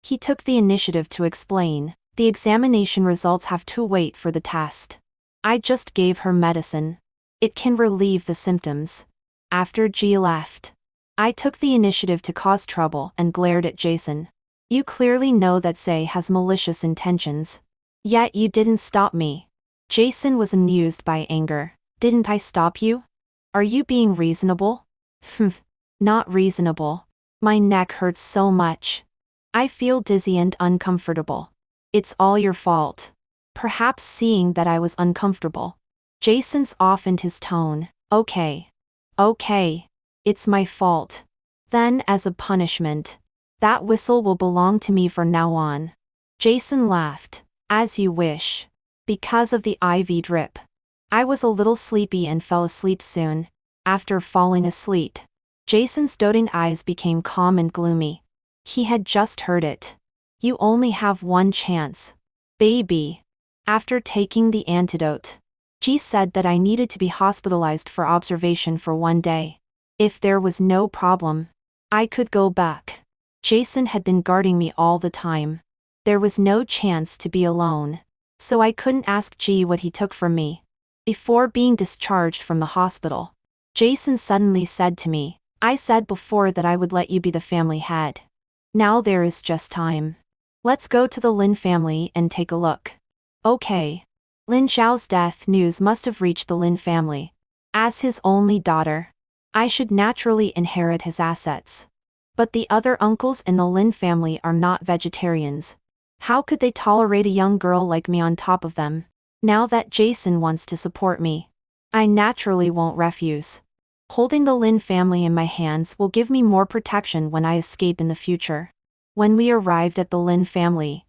He took the initiative to explain, "The examination results have to wait for the test. I just gave her medicine. It can relieve the symptoms." After G left, I took the initiative to cause trouble and glared at Jason. "You clearly know that Say has malicious intentions. Yet you didn't stop me." Jason was amused by anger. "Didn't I stop you? Are you being reasonable?" Not reasonable. My neck hurts so much. I feel dizzy and uncomfortable. It's all your fault. Perhaps seeing that I was uncomfortable, Jason softened his tone. Okay. It's my fault. Then as a punishment, that whistle will belong to me from now on." Jason laughed. "As you wish." Because of the IV drip, I was a little sleepy and fell asleep soon. After falling asleep, Jason's doting eyes became calm and gloomy. He had just heard it. "You only have one chance, baby." After taking the antidote, G said that I needed to be hospitalized for observation for 1 day. If there was no problem, I could go back. Jason had been guarding me all the time. There was no chance to be alone, so I couldn't ask G what he took from me. Before being discharged from the hospital, Jason suddenly said to me, "I said before that I would let you be the family head. Now there is just time. Let's go to the Lin family and take a look." Okay. Lin Xiao's death news must have reached the Lin family. As his only daughter, I should naturally inherit his assets. But the other uncles in the Lin family are not vegetarians. How could they tolerate a young girl like me on top of them? Now that Jason wants to support me, I naturally won't refuse. Holding the Lin family in my hands will give me more protection when I escape in the future. When we arrived at the Lin family,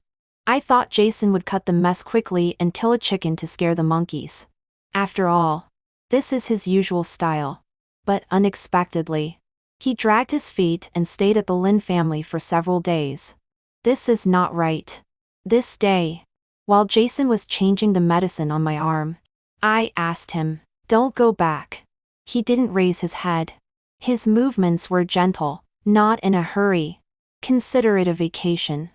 I thought Jason would cut the mess quickly and kill a chicken to scare the monkeys. After all, this is his usual style. But unexpectedly, he dragged his feet and stayed at the Lin family for several days. This is not right. This day, while Jason was changing the medicine on my arm, I asked him, "Don't go back." He didn't raise his head. His movements were gentle, not in a hurry. Consider it a vacation.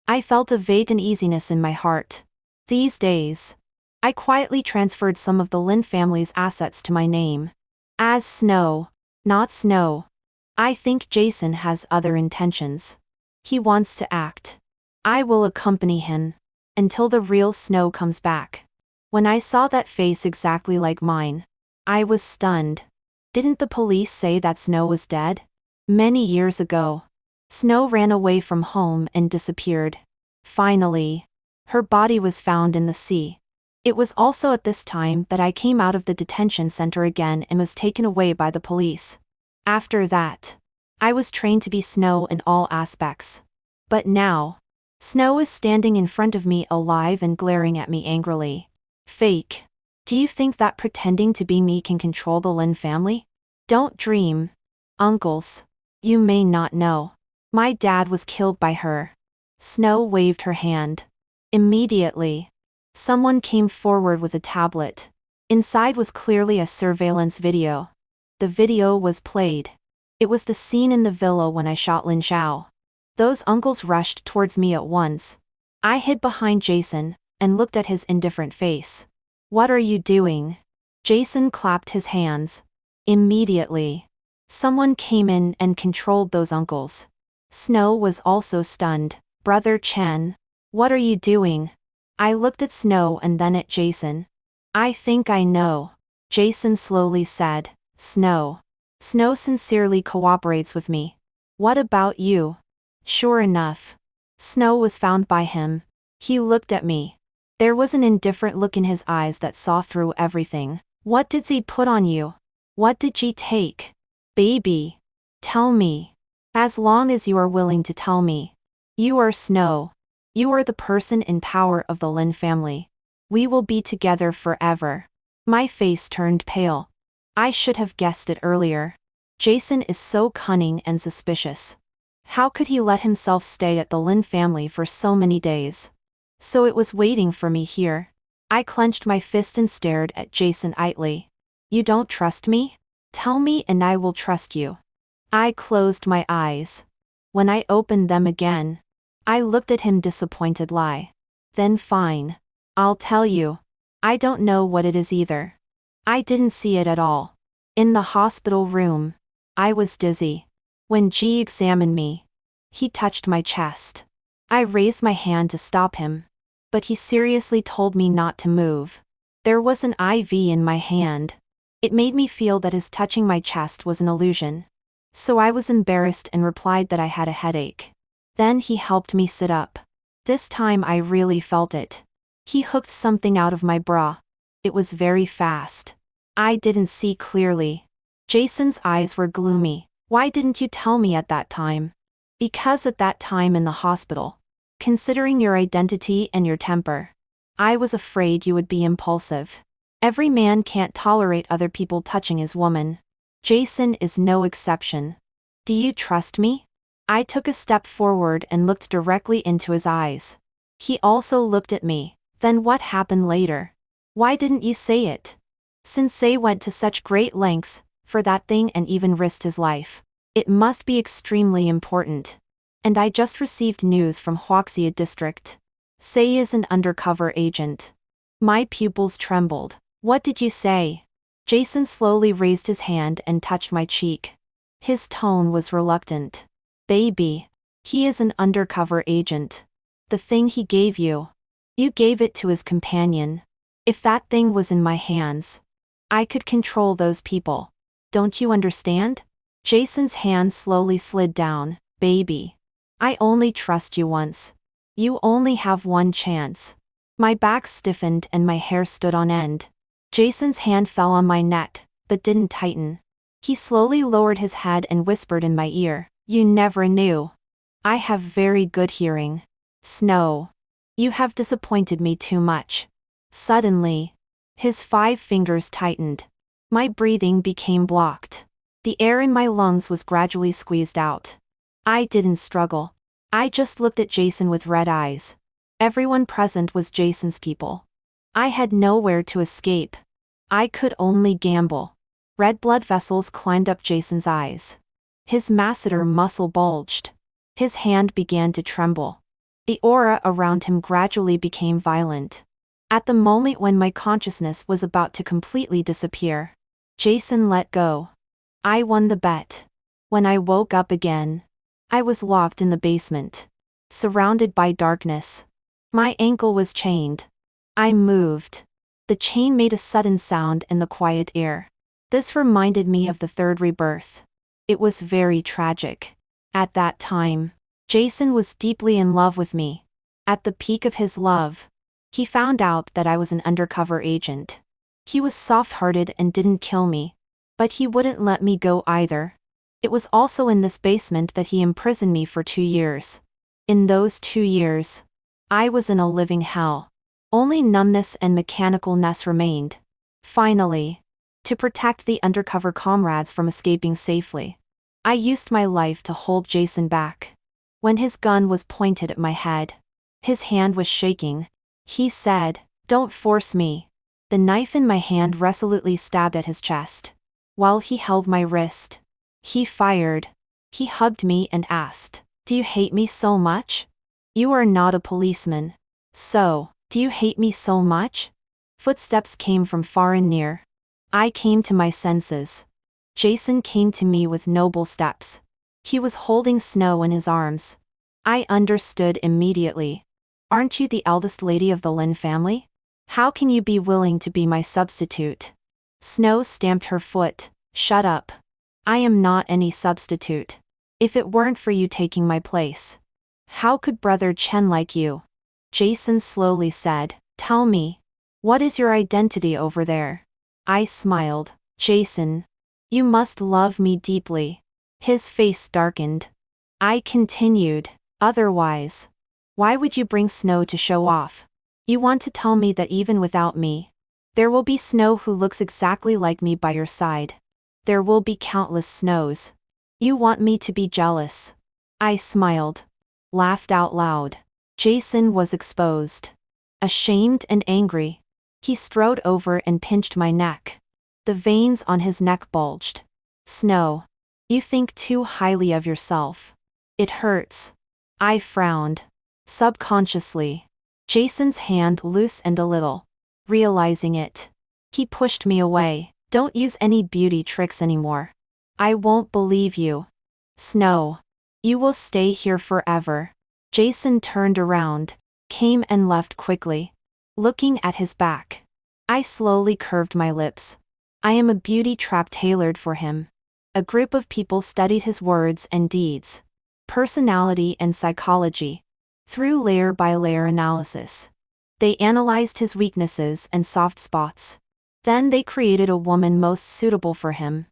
I felt a vague uneasiness in my heart. These days, I quietly transferred some of the Lin family's assets to my name. As Snow, not Snow. I think Jason has other intentions. He wants to act. I will accompany him. until the real Snow comes back. When I saw that face exactly like mine, I was stunned. Didn't the police say that Snow was dead? Many years ago. Snow ran away from home and disappeared. Finally, her body was found in the sea. It was also at this time that I came out of the detention center again and was taken away by the police. After that, I was trained to be Snow in all aspects. But now, Snow is standing in front of me alive and glaring at me angrily. Fake. Do you think that pretending to be me can control the Lin family? Don't dream. Uncles, you may not know. My dad was killed by her. Snow waved her hand. Immediately, someone came forward with a tablet. Inside was clearly a surveillance video. The video was played. It was the scene in the villa when I shot Lin Xiao. Those uncles rushed towards me at once. I hid behind Jason and looked at his indifferent face. What are you doing? Jason clapped his hands. Immediately, someone came in and controlled those uncles. Snow was also stunned. Brother Chen, what are you doing? I looked at Snow and then at Jason. I think I know. Jason slowly said, Snow. Snow sincerely cooperates with me. What about you? Sure enough. Snow was found by him. He looked at me. There was an indifferent look in his eyes that saw through everything. What did she put on you? What did she take? Baby. Tell me. As long as you are willing to tell me. You are Snow. You are the person in power of the Lin family. We will be together forever. My face turned pale. I should have guessed it earlier. Jason is so cunning and suspicious. How could he let himself stay at the Lin family for so many days? So it was waiting for me here. I clenched my fist and stared at Jason idly. You don't trust me? Tell me and I will trust you. I closed my eyes. When I opened them again, I looked at him disappointedly. Then fine. I'll tell you. I don't know what it is either. I didn't see it at all. In the hospital room, I was dizzy. When Ji examined me, he touched my chest. I raised my hand to stop him, but he seriously told me not to move. There was an IV in my hand. It made me feel that his touching my chest was an illusion. So I was embarrassed and replied that I had a headache. Then he helped me sit up. This time I really felt it. He hooked something out of my bra. It was very fast. I didn't see clearly. Jason's eyes were gloomy. Why didn't you tell me at that time? Because at that time in the hospital, considering your identity and your temper, I was afraid you would be impulsive. Every man can't tolerate other people touching his woman. Jason is no exception. Do you trust me? I took a step forward and looked directly into his eyes. He also looked at me. Then what happened later? Why didn't you say it? Sensei went to such great lengths for that thing and even risked his life. It must be extremely important. And I just received news from Huaxia district. Sei is an undercover agent. My pupils trembled. What did you say? Jason slowly raised his hand and touched my cheek. His tone was reluctant. Baby. He is an undercover agent. The thing he gave you. You gave it to his companion. If that thing was in my hands, I could control those people. Don't you understand? Jason's hand slowly slid down. Baby. I only trust you once. You only have one chance. My back stiffened and my hair stood on end. Jason's hand fell on my neck, but didn't tighten. He slowly lowered his head and whispered in my ear, You never knew. I have very good hearing. Snow. You have disappointed me too much. Suddenly, his 5 fingers tightened. My breathing became blocked. The air in my lungs was gradually squeezed out. I didn't struggle. I just looked at Jason with red eyes. Everyone present was Jason's people. I had nowhere to escape. I could only gamble. Red blood vessels climbed up Jason's eyes. His masseter muscle bulged. His hand began to tremble. The aura around him gradually became violent. At the moment when my consciousness was about to completely disappear, Jason let go. I won the bet. When I woke up again, I was locked in the basement, surrounded by darkness. My ankle was chained. I moved. The chain made a sudden sound in the quiet air. This reminded me of the third rebirth. It was very tragic. At that time, Jason was deeply in love with me. At the peak of his love, he found out that I was an undercover agent. He was soft-hearted and didn't kill me, but he wouldn't let me go either. It was also in this basement that he imprisoned me for 2 years. In those 2 years, I was in a living hell. Only numbness and mechanicalness remained. Finally, to protect the undercover comrades from escaping safely, I used my life to hold Jason back. When his gun was pointed at my head, his hand was shaking. He said, "Don't force me." The knife in my hand resolutely stabbed at his chest. While he held my wrist, he fired. He hugged me and asked, "Do you hate me so much? You are not a policeman. So, do you hate me so much?" Footsteps came from far and near. I came to my senses. Jason came to me with noble steps. He was holding Snow in his arms. I understood immediately. "Aren't you the eldest lady of the Lin family? How can you be willing to be my substitute?" Snow stamped her foot. "Shut up. I am not any substitute. If it weren't for you taking my place, how could Brother Chen like you?" Jason slowly said, "Tell me, what is your identity over there?" I smiled. "Jason, you must love me deeply." His face darkened. I continued, "Otherwise, why would you bring Snow to show off? You want to tell me that even without me, there will be Snow who looks exactly like me by your side. There will be countless Snows. You want me to be jealous." I smiled. Laughed out loud. Jason was exposed. Ashamed and angry, he strode over and pinched my neck. The veins on his neck bulged. "Snow, you think too highly of yourself. It hurts." I frowned. Subconsciously, Jason's hand loosened a little. Realizing it, he pushed me away. "Don't use any beauty tricks anymore. I won't believe you. Snow, you will stay here forever." Jason turned around, came and left quickly. Looking at his back, I slowly curved my lips. I am a beauty trap tailored for him. A group of people studied his words and deeds, personality and psychology. Through layer-by-layer analysis, they analyzed his weaknesses and soft spots. Then they created a woman most suitable for him.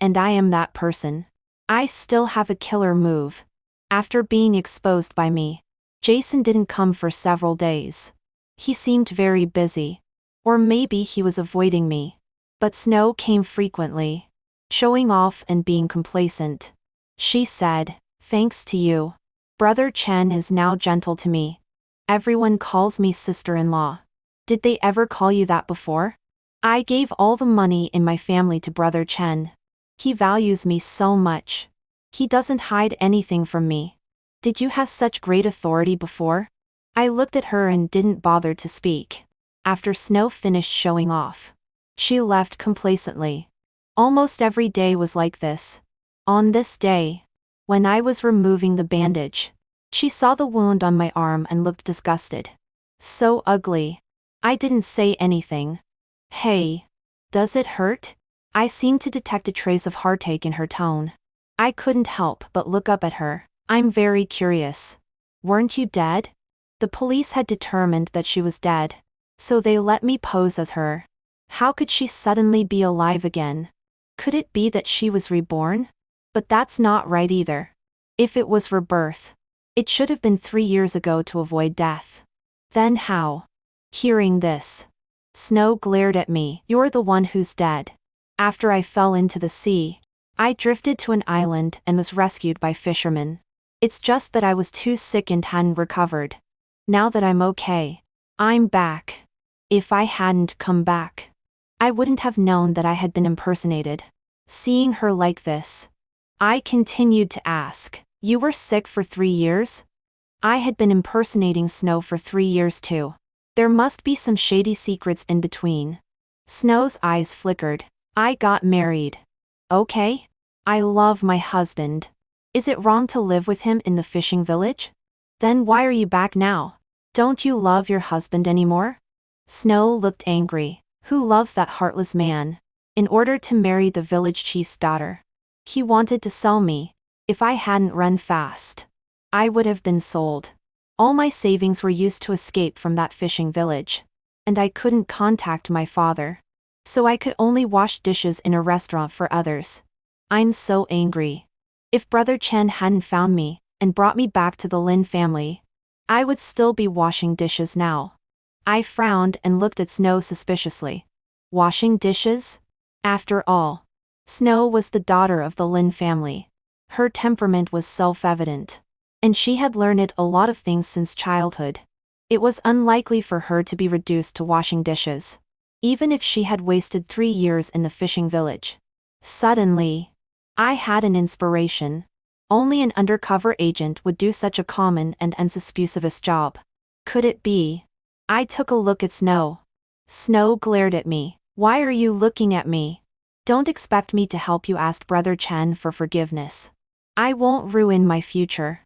And I am that person. I still have a killer move. After being exposed by me, Jason didn't come for several days. He seemed very busy. Or maybe he was avoiding me. But Snow came frequently, showing off and being complacent. She said, "Thanks to you, Brother Chen is now gentle to me. Everyone calls me sister-in-law. Did they ever call you that before?" I gave all the money in my family to Brother Chen. He values me so much. He doesn't hide anything from me. Did you have such great authority before? I looked at her and didn't bother to speak. After Snow finished showing off, she left complacently. Almost every day was like this. On this day, when I was removing the bandage, she saw the wound on my arm and looked disgusted. "So ugly." I didn't say anything. "Hey, does it hurt?" I seemed to detect a trace of heartache in her tone. I couldn't help but look up at her. "I'm very curious. Weren't you dead?" The police had determined that she was dead, so they let me pose as her. How could she suddenly be alive again? Could it be that she was reborn? But that's not right either. If it was rebirth, it should have been 3 years ago to avoid death. Then how? Hearing this, Snow glared at me. "You're the one who's dead." After I fell into the sea, I drifted to an island and was rescued by fishermen. It's just that I was too sick and hadn't recovered. Now that I'm okay, I'm back. If I hadn't come back, I wouldn't have known that I had been impersonated. Seeing her like this, I continued to ask, "You were sick for 3 years?" I had been impersonating Snow for 3 years too. There must be some shady secrets in between. Snow's eyes flickered. "I got married. Okay? I love my husband. Is it wrong to live with him in the fishing village? Then why are you back now?" Don't you love your husband anymore? Snow looked angry. Who loves that heartless man? In order to marry the village chief's daughter. He wanted to sell me. If I hadn't run fast, I would have been sold. All my savings were used to escape from that fishing village. And I couldn't contact my father. So I could only wash dishes in a restaurant for others. I'm so angry. If Brother Chen hadn't found me and brought me back to the Lin family, I would still be washing dishes now. I frowned and looked at Snow suspiciously. Washing dishes? After all, Snow was the daughter of the Lin family. Her temperament was self-evident. And she had learned a lot of things since childhood. It was unlikely for her to be reduced to washing dishes, even if she had wasted 3 years in the fishing village. Suddenly, I had an inspiration. Only an undercover agent would do such a common and unsuspicious job. Could it be? I took a look at Snow. Snow glared at me. Why are you looking at me? Don't expect me to help you ask Brother Chen for forgiveness. I won't ruin my future.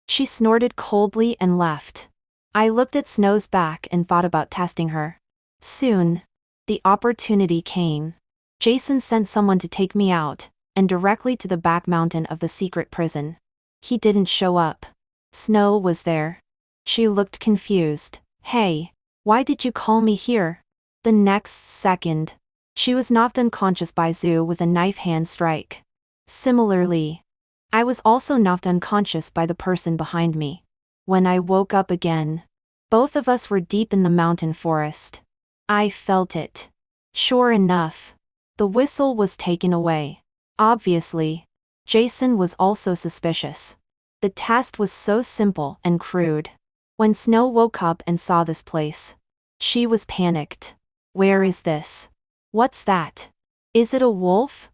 She snorted coldly and left. I looked at Snow's back and thought about testing her. Soon, the opportunity came. Jason sent someone to take me out, and directly to the back mountain of the secret prison. He didn't show up. Snow was there. She looked confused. Hey, why did you call me here? The next second, she was knocked unconscious by Zhu with a knife hand strike. Similarly, I was also knocked unconscious by the person behind me. When I woke up again, both of us were deep in the mountain forest. I felt it. Sure enough, the whistle was taken away. Obviously, Jason was also suspicious. The test was so simple and crude. When Snow woke up and saw this place, she was panicked. Where is this? What's that? Is it a wolf?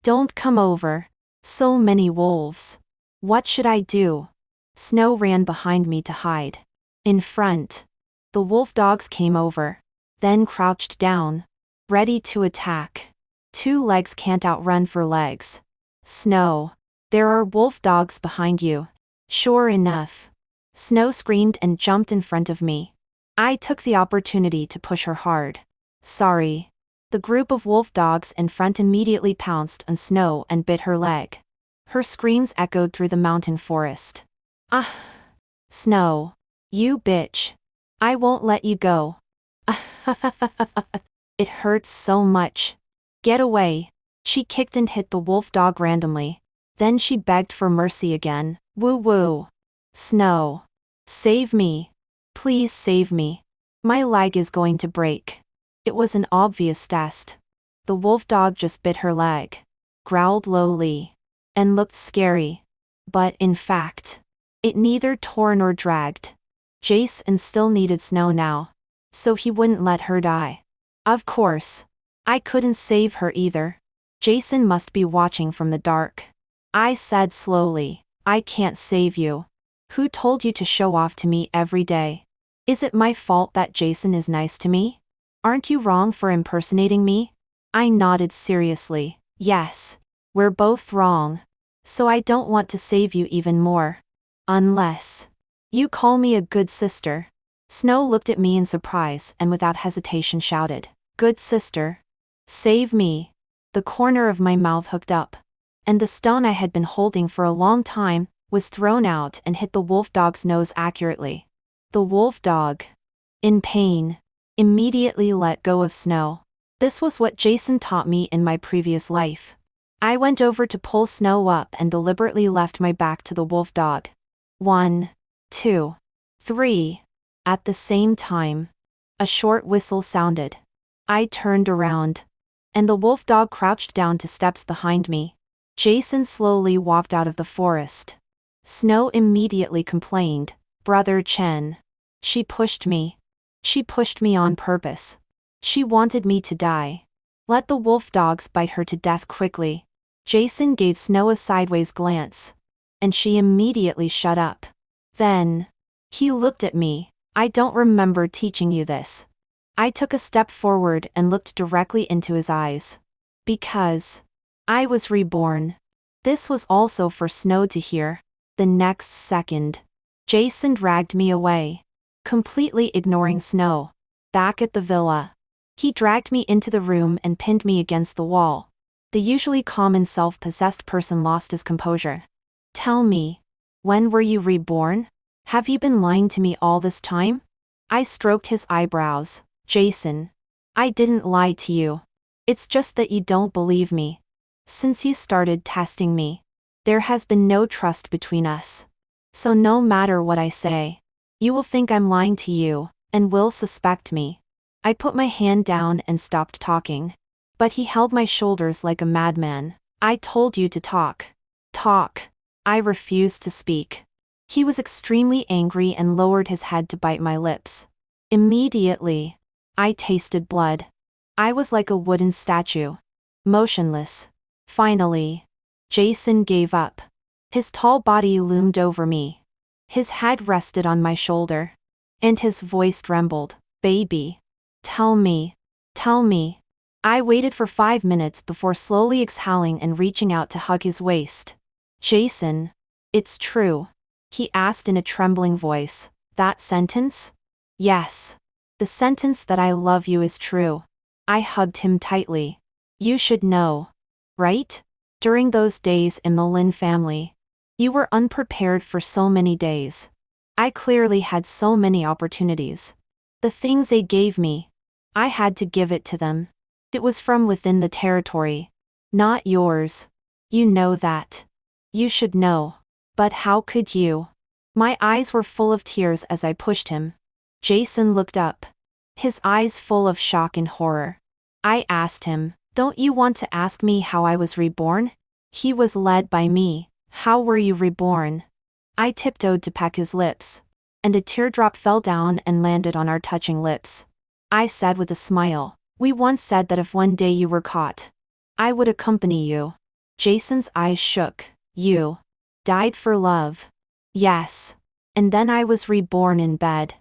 Don't come over. So many wolves. What should I do? Snow ran behind me to hide. In front, the wolf dogs came over, then crouched down, ready to attack. 2 legs can't outrun 4 legs. Snow, there are wolf dogs behind you. Sure enough. Snow screamed and jumped in front of me. I took the opportunity to push her hard. Sorry. The group of wolf dogs in front immediately pounced on Snow and bit her leg. Her screams echoed through the mountain forest. Snow. You bitch. I won't let you go. It hurts so much. Get away. She kicked and hit the wolf dog randomly. Then she begged for mercy again. Woo woo. Snow. Save me. Please save me. My leg is going to break. It was an obvious test. The wolf dog just bit her leg, growled lowly, and looked scary. But in fact, it neither tore nor dragged. Jason still needed Snow now, so he wouldn't let her die. Of course, I couldn't save her either. Jason must be watching from the dark. I said slowly, I can't save you. Who told you to show off to me every day? Is it my fault that Jason is nice to me? Aren't you wrong for impersonating me? I nodded seriously. Yes, we're both wrong. So I don't want to save you even more. Unless you call me a good sister. Snow looked at me in surprise and without hesitation shouted, Good sister. Save me. The corner of my mouth hooked up, and the stone I had been holding for a long time was thrown out and hit the wolf dog's nose accurately. The wolf dog, in pain, immediately let go of Snow. This was what Jason taught me in my previous life. I went over to pull Snow up and deliberately left my back to the wolf dog. 1, 2, 3. At the same time, a short whistle sounded. I turned around, and the wolf dog crouched down to steps behind me. Jason slowly walked out of the forest. Snow immediately complained, Brother Chen. She pushed me. She pushed me on purpose. She wanted me to die. Let the wolf dogs bite her to death quickly. Jason gave Snow a sideways glance, and she immediately shut up. Then, he looked at me. I don't remember teaching you this. I took a step forward and looked directly into his eyes. Because I was reborn. This was also for Snow to hear. The next second, Jason dragged me away, completely ignoring Snow. Back at the villa, he dragged me into the room and pinned me against the wall. The usually calm and self-possessed person lost his composure. Tell me, when were you reborn? Have you been lying to me all this time? I stroked his eyebrows. Jason, I didn't lie to you. It's just that you don't believe me. Since you started testing me, there has been no trust between us. So no matter what I say, you will think I'm lying to you, and will suspect me. I put my hand down and stopped talking. But he held my shoulders like a madman. I told you to talk. Talk. I refused to speak. He was extremely angry and lowered his head to bite my lips. Immediately, I tasted blood. I was like a wooden statue, motionless. Finally, Jason gave up. His tall body loomed over me. His head rested on my shoulder, and his voice trembled. Baby, tell me. Tell me. I waited for 5 minutes before slowly exhaling and reaching out to hug his waist. Jason, it's true, he asked in a trembling voice. That sentence? Yes. The sentence that I love you is true. I hugged him tightly. You should know, right? During those days in the Lin family, you were unprepared for so many days. I clearly had so many opportunities. The things they gave me, I had to give it to them. It was from within the territory, not yours. You know that. You should know. But how could you? My eyes were full of tears as I pushed him. Jason looked up, his eyes full of shock and horror. I asked him, don't you want to ask me how I was reborn? He was led by me. How were you reborn? I tiptoed to peck his lips, and a teardrop fell down and landed on our touching lips. I said with a smile, we once said that if one day you were caught, I would accompany you. Jason's eyes shook. You died for love. Yes. And then I was reborn in bed.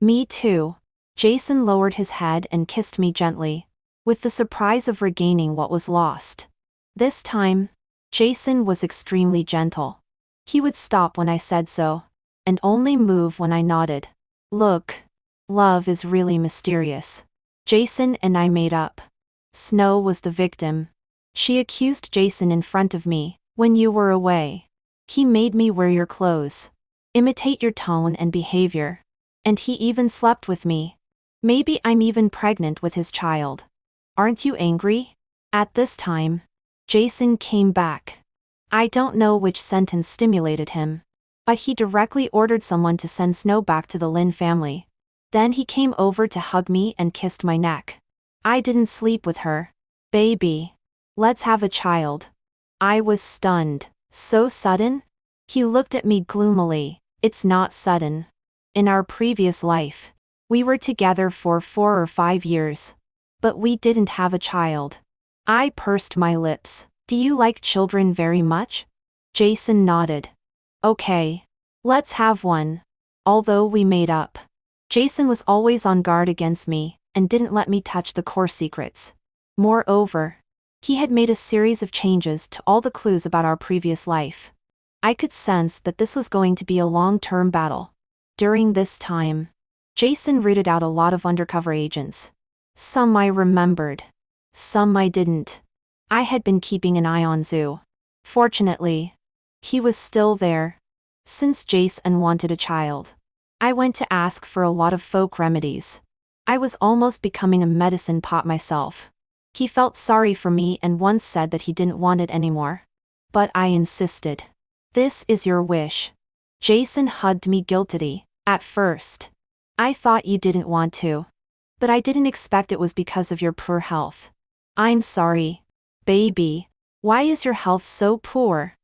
Me too. Jason lowered his head and kissed me gently, with the surprise of regaining what was lost. This time, Jason was extremely gentle. He would stop when I said so, and only move when I nodded. Look, love is really mysterious. Jason and I made up. Snow was the victim. She accused Jason in front of me, when you were away. He made me wear your clothes, imitate your tone and behavior. And he even slept with me. Maybe I'm even pregnant with his child. Aren't you angry? At this time, Jason came back. I don't know which sentence stimulated him, but he directly ordered someone to send Snow back to the Lin family. Then he came over to hug me and kissed my neck. I didn't sleep with her. Baby, let's have a child. I was stunned. So sudden? He looked at me gloomily. It's not sudden. In our previous life, we were together for 4 or 5 years. But we didn't have a child. I pursed my lips. Do you like children very much? Jason nodded. Okay. Let's have one. Although we made up, Jason was always on guard against me, and didn't let me touch the core secrets. Moreover, he had made a series of changes to all the clues about our previous life. I could sense that this was going to be a long-term battle. During this time, Jason rooted out a lot of undercover agents. Some I remembered. Some I didn't. I had been keeping an eye on Zoo. Fortunately, he was still there. Since Jason wanted a child, I went to ask for a lot of folk remedies. I was almost becoming a medicine pot myself. He felt sorry for me and once said that he didn't want it anymore. But I insisted. This is your wish. Jason hugged me guiltily. At first, I thought you didn't want to. But I didn't expect it was because of your poor health. I'm sorry. Baby, why is your health so poor?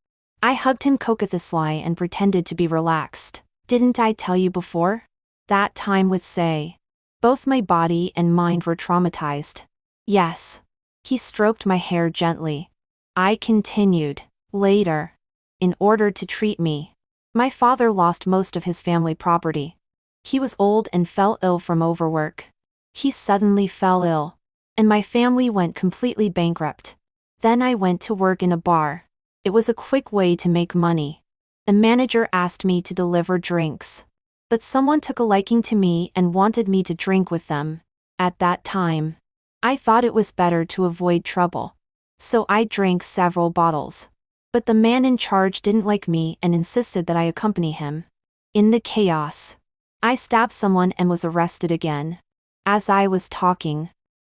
I hugged him coquettously and pretended to be relaxed. Didn't I tell you before? That time with Say. Both my body and mind were traumatized. Yes. He stroked my hair gently. I continued. Later. In order to treat me, my father lost most of his family property. He was old and fell ill from overwork. He suddenly fell ill, and my family went completely bankrupt. Then I went to work in a bar. It was a quick way to make money. A manager asked me to deliver drinks. But someone took a liking to me and wanted me to drink with them. At that time, I thought it was better to avoid trouble. So I drank several bottles. But the man in charge didn't like me and insisted that I accompany him. In the chaos, I stabbed someone and was arrested again. As I was talking,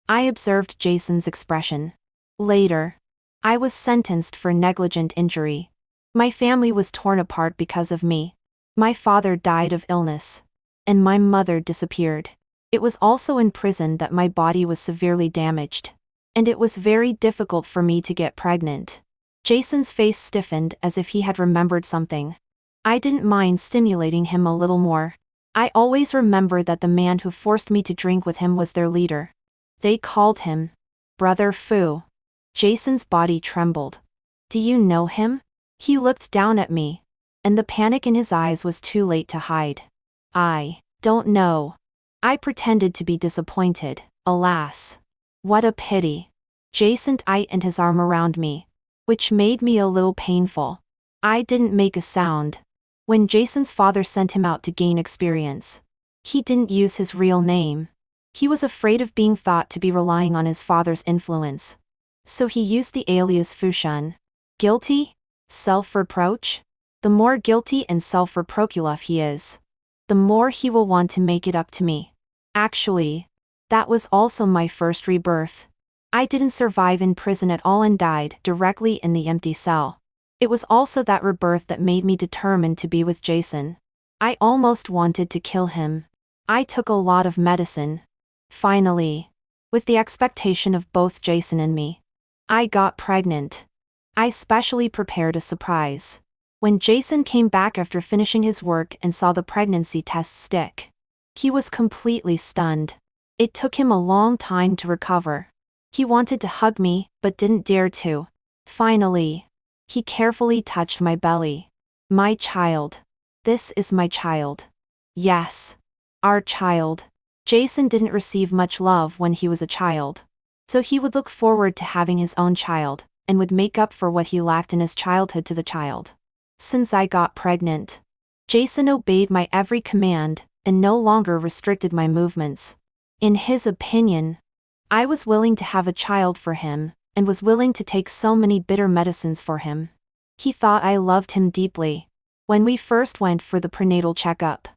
I observed Jason's expression. Later, I was sentenced for negligent injury. My family was torn apart because of me. My father died of illness. And my mother disappeared. It was also in prison that my body was severely damaged. And it was very difficult for me to get pregnant. Jason's face stiffened as if he had remembered something. I didn't mind stimulating him a little more. I always remember that the man who forced me to drink with him was their leader. They called him Brother Fu. Jason's body trembled. Do you know him? He looked down at me. And the panic in his eyes was too late to hide. I don't know. I pretended to be disappointed. Alas. What a pity. Jason tightened his arm around me, which made me a little painful. I didn't make a sound. When Jason's father sent him out to gain experience, he didn't use his real name. He was afraid of being thought to be relying on his father's influence. So he used the alias Fushun. Guilty? Self-reproach? The more guilty and self-reproachful he is, the more he will want to make it up to me. Actually, that was also my first rebirth. I didn't survive in prison at all and died directly in the empty cell. It was also that rebirth that made me determined to be with Jason. I almost wanted to kill him. I took a lot of medicine. Finally, with the expectation of both Jason and me, I got pregnant. I specially prepared a surprise. When Jason came back after finishing his work and saw the pregnancy test stick, he was completely stunned. It took him a long time to recover. He wanted to hug me, but didn't dare to. Finally, he carefully touched my belly. My child. This is my child. Yes. Our child. Jason didn't receive much love when he was a child. So he would look forward to having his own child, and would make up for what he lacked in his childhood to the child. Since I got pregnant, Jason obeyed my every command, and no longer restricted my movements. In his opinion, I was willing to have a child for him, and was willing to take so many bitter medicines for him. He thought I loved him deeply. When we first went for the prenatal checkup,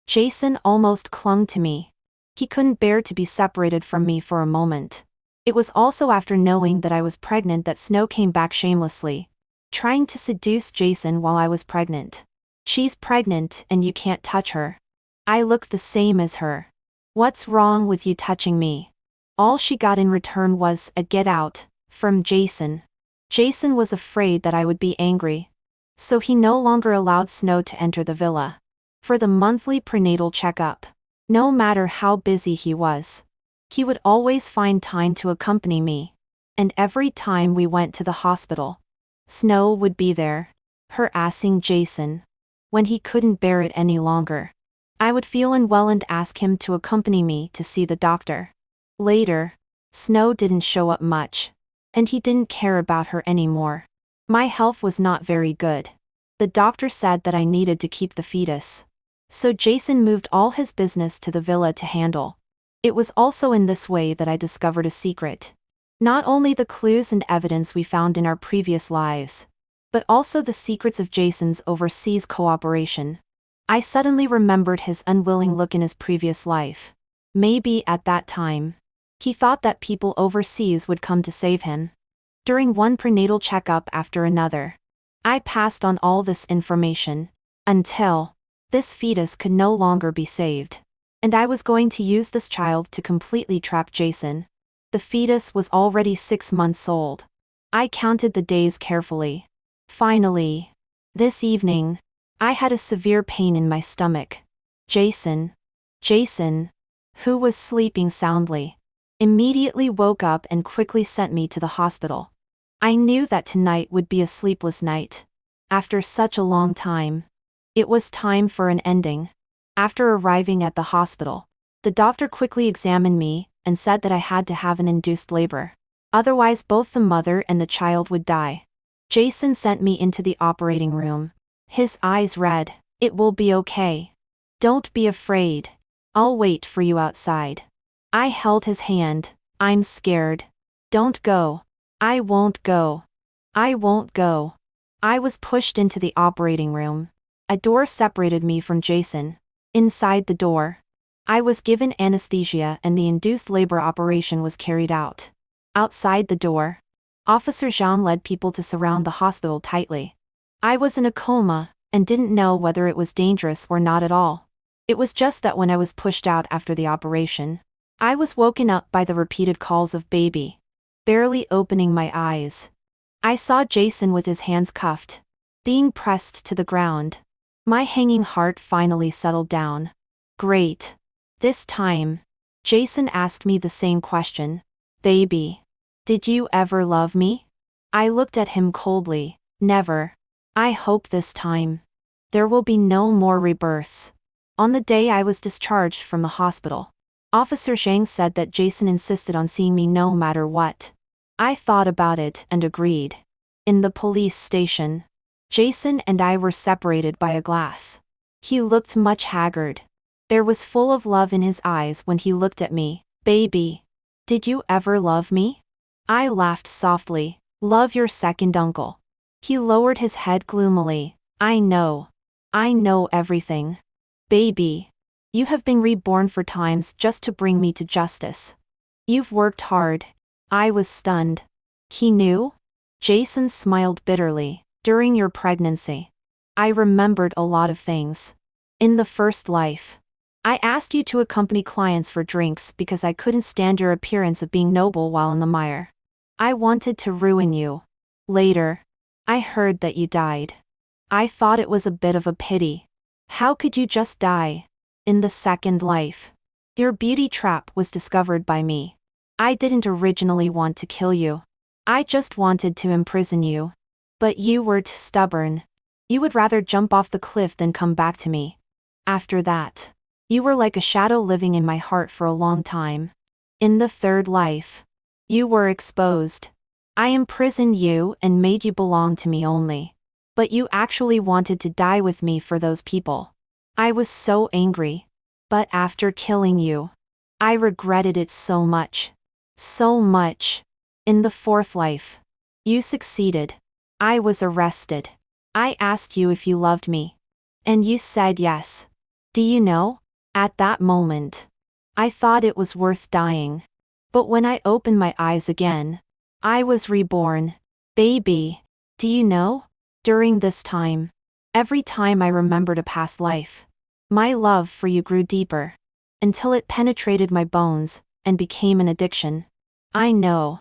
Jason almost clung to me. He couldn't bear to be separated from me for a moment. It was also after knowing that I was pregnant that Snow came back shamelessly, trying to seduce Jason while I was pregnant. She's pregnant and you can't touch her. I look the same as her. What's wrong with you touching me? All she got in return was a "get out" from Jason. Jason was afraid that I would be angry. So he no longer allowed Snow to enter the villa for the monthly prenatal checkup. No matter how busy he was, he would always find time to accompany me. And every time we went to the hospital, Snow would be there, harassing Jason. When he couldn't bear it any longer, I would feel unwell and ask him to accompany me to see the doctor. Later, Snow didn't show up much, and he didn't care about her anymore. My health was not very good. The doctor said that I needed to keep the fetus. So Jason moved all his business to the villa to handle. It was also in this way that I discovered a secret. Not only the clues and evidence we found in our previous lives, but also the secrets of Jason's overseas cooperation. I suddenly remembered his unwilling look in his previous life. Maybe at that time, he thought that people overseas would come to save him. During one prenatal checkup after another, I passed on all this information, until this fetus could no longer be saved. And I was going to use this child to completely trap Jason. The fetus was already 6 months old. I counted the days carefully. Finally, this evening, I had a severe pain in my stomach. Jason, who was sleeping soundly, immediately woke up and quickly sent me to the hospital. I knew that tonight would be a sleepless night. After such a long time, it was time for an ending. After arriving at the hospital, the doctor quickly examined me and said that I had to have an induced labor. Otherwise both the mother and the child would die. Jason sent me into the operating room. His eyes read, "It will be okay. Don't be afraid. I'll wait for you outside." I held his hand. "I'm scared." "Don't go." "I won't go. I won't go." I was pushed into the operating room. A door separated me from Jason. Inside the door, I was given anesthesia and the induced labor operation was carried out. Outside the door, Officer Zhang led people to surround the hospital tightly. I was in a coma, and didn't know whether it was dangerous or not at all. It was just that when I was pushed out after the operation, I was woken up by the repeated calls of baby. Barely opening my eyes, I saw Jason with his hands cuffed, being pressed to the ground. My hanging heart finally settled down. Great. This time, Jason asked me the same question. "Baby, did you ever love me?" I looked at him coldly. "Never. I hope this time there will be no more rebirths." On the day I was discharged from the hospital, Officer Zhang said that Jason insisted on seeing me no matter what. I thought about it and agreed. In the police station, Jason and I were separated by a glass. He looked much haggard. There was full of love in his eyes when he looked at me. "Baby, did you ever love me?" I laughed softly. "Love your second uncle." He lowered his head gloomily. I know everything. "Baby, you have been reborn 4 times just to bring me to justice. You've worked hard." I was stunned. He knew? Jason smiled bitterly. "During your pregnancy, I remembered a lot of things. In the first life, I asked you to accompany clients for drinks because I couldn't stand your appearance of being noble while in the mire. I wanted to ruin you. Later, I heard that you died. I thought it was a bit of a pity. How could you just die? In the second life, your beauty trap was discovered by me. I didn't originally want to kill you. I just wanted to imprison you. But you were too stubborn. You would rather jump off the cliff than come back to me. After that, you were like a shadow living in my heart for a long time. In the third life, you were exposed. I imprisoned you and made you belong to me only. But you actually wanted to die with me for those people. I was so angry. But after killing you, I regretted it so much. So much. In the fourth life, you succeeded. I was arrested. I asked you if you loved me. And you said yes. Do you know? At that moment, I thought it was worth dying. But when I opened my eyes again, I was reborn. Baby, do you know? During this time, every time I remembered a past life, my love for you grew deeper, until it penetrated my bones and became an addiction. I know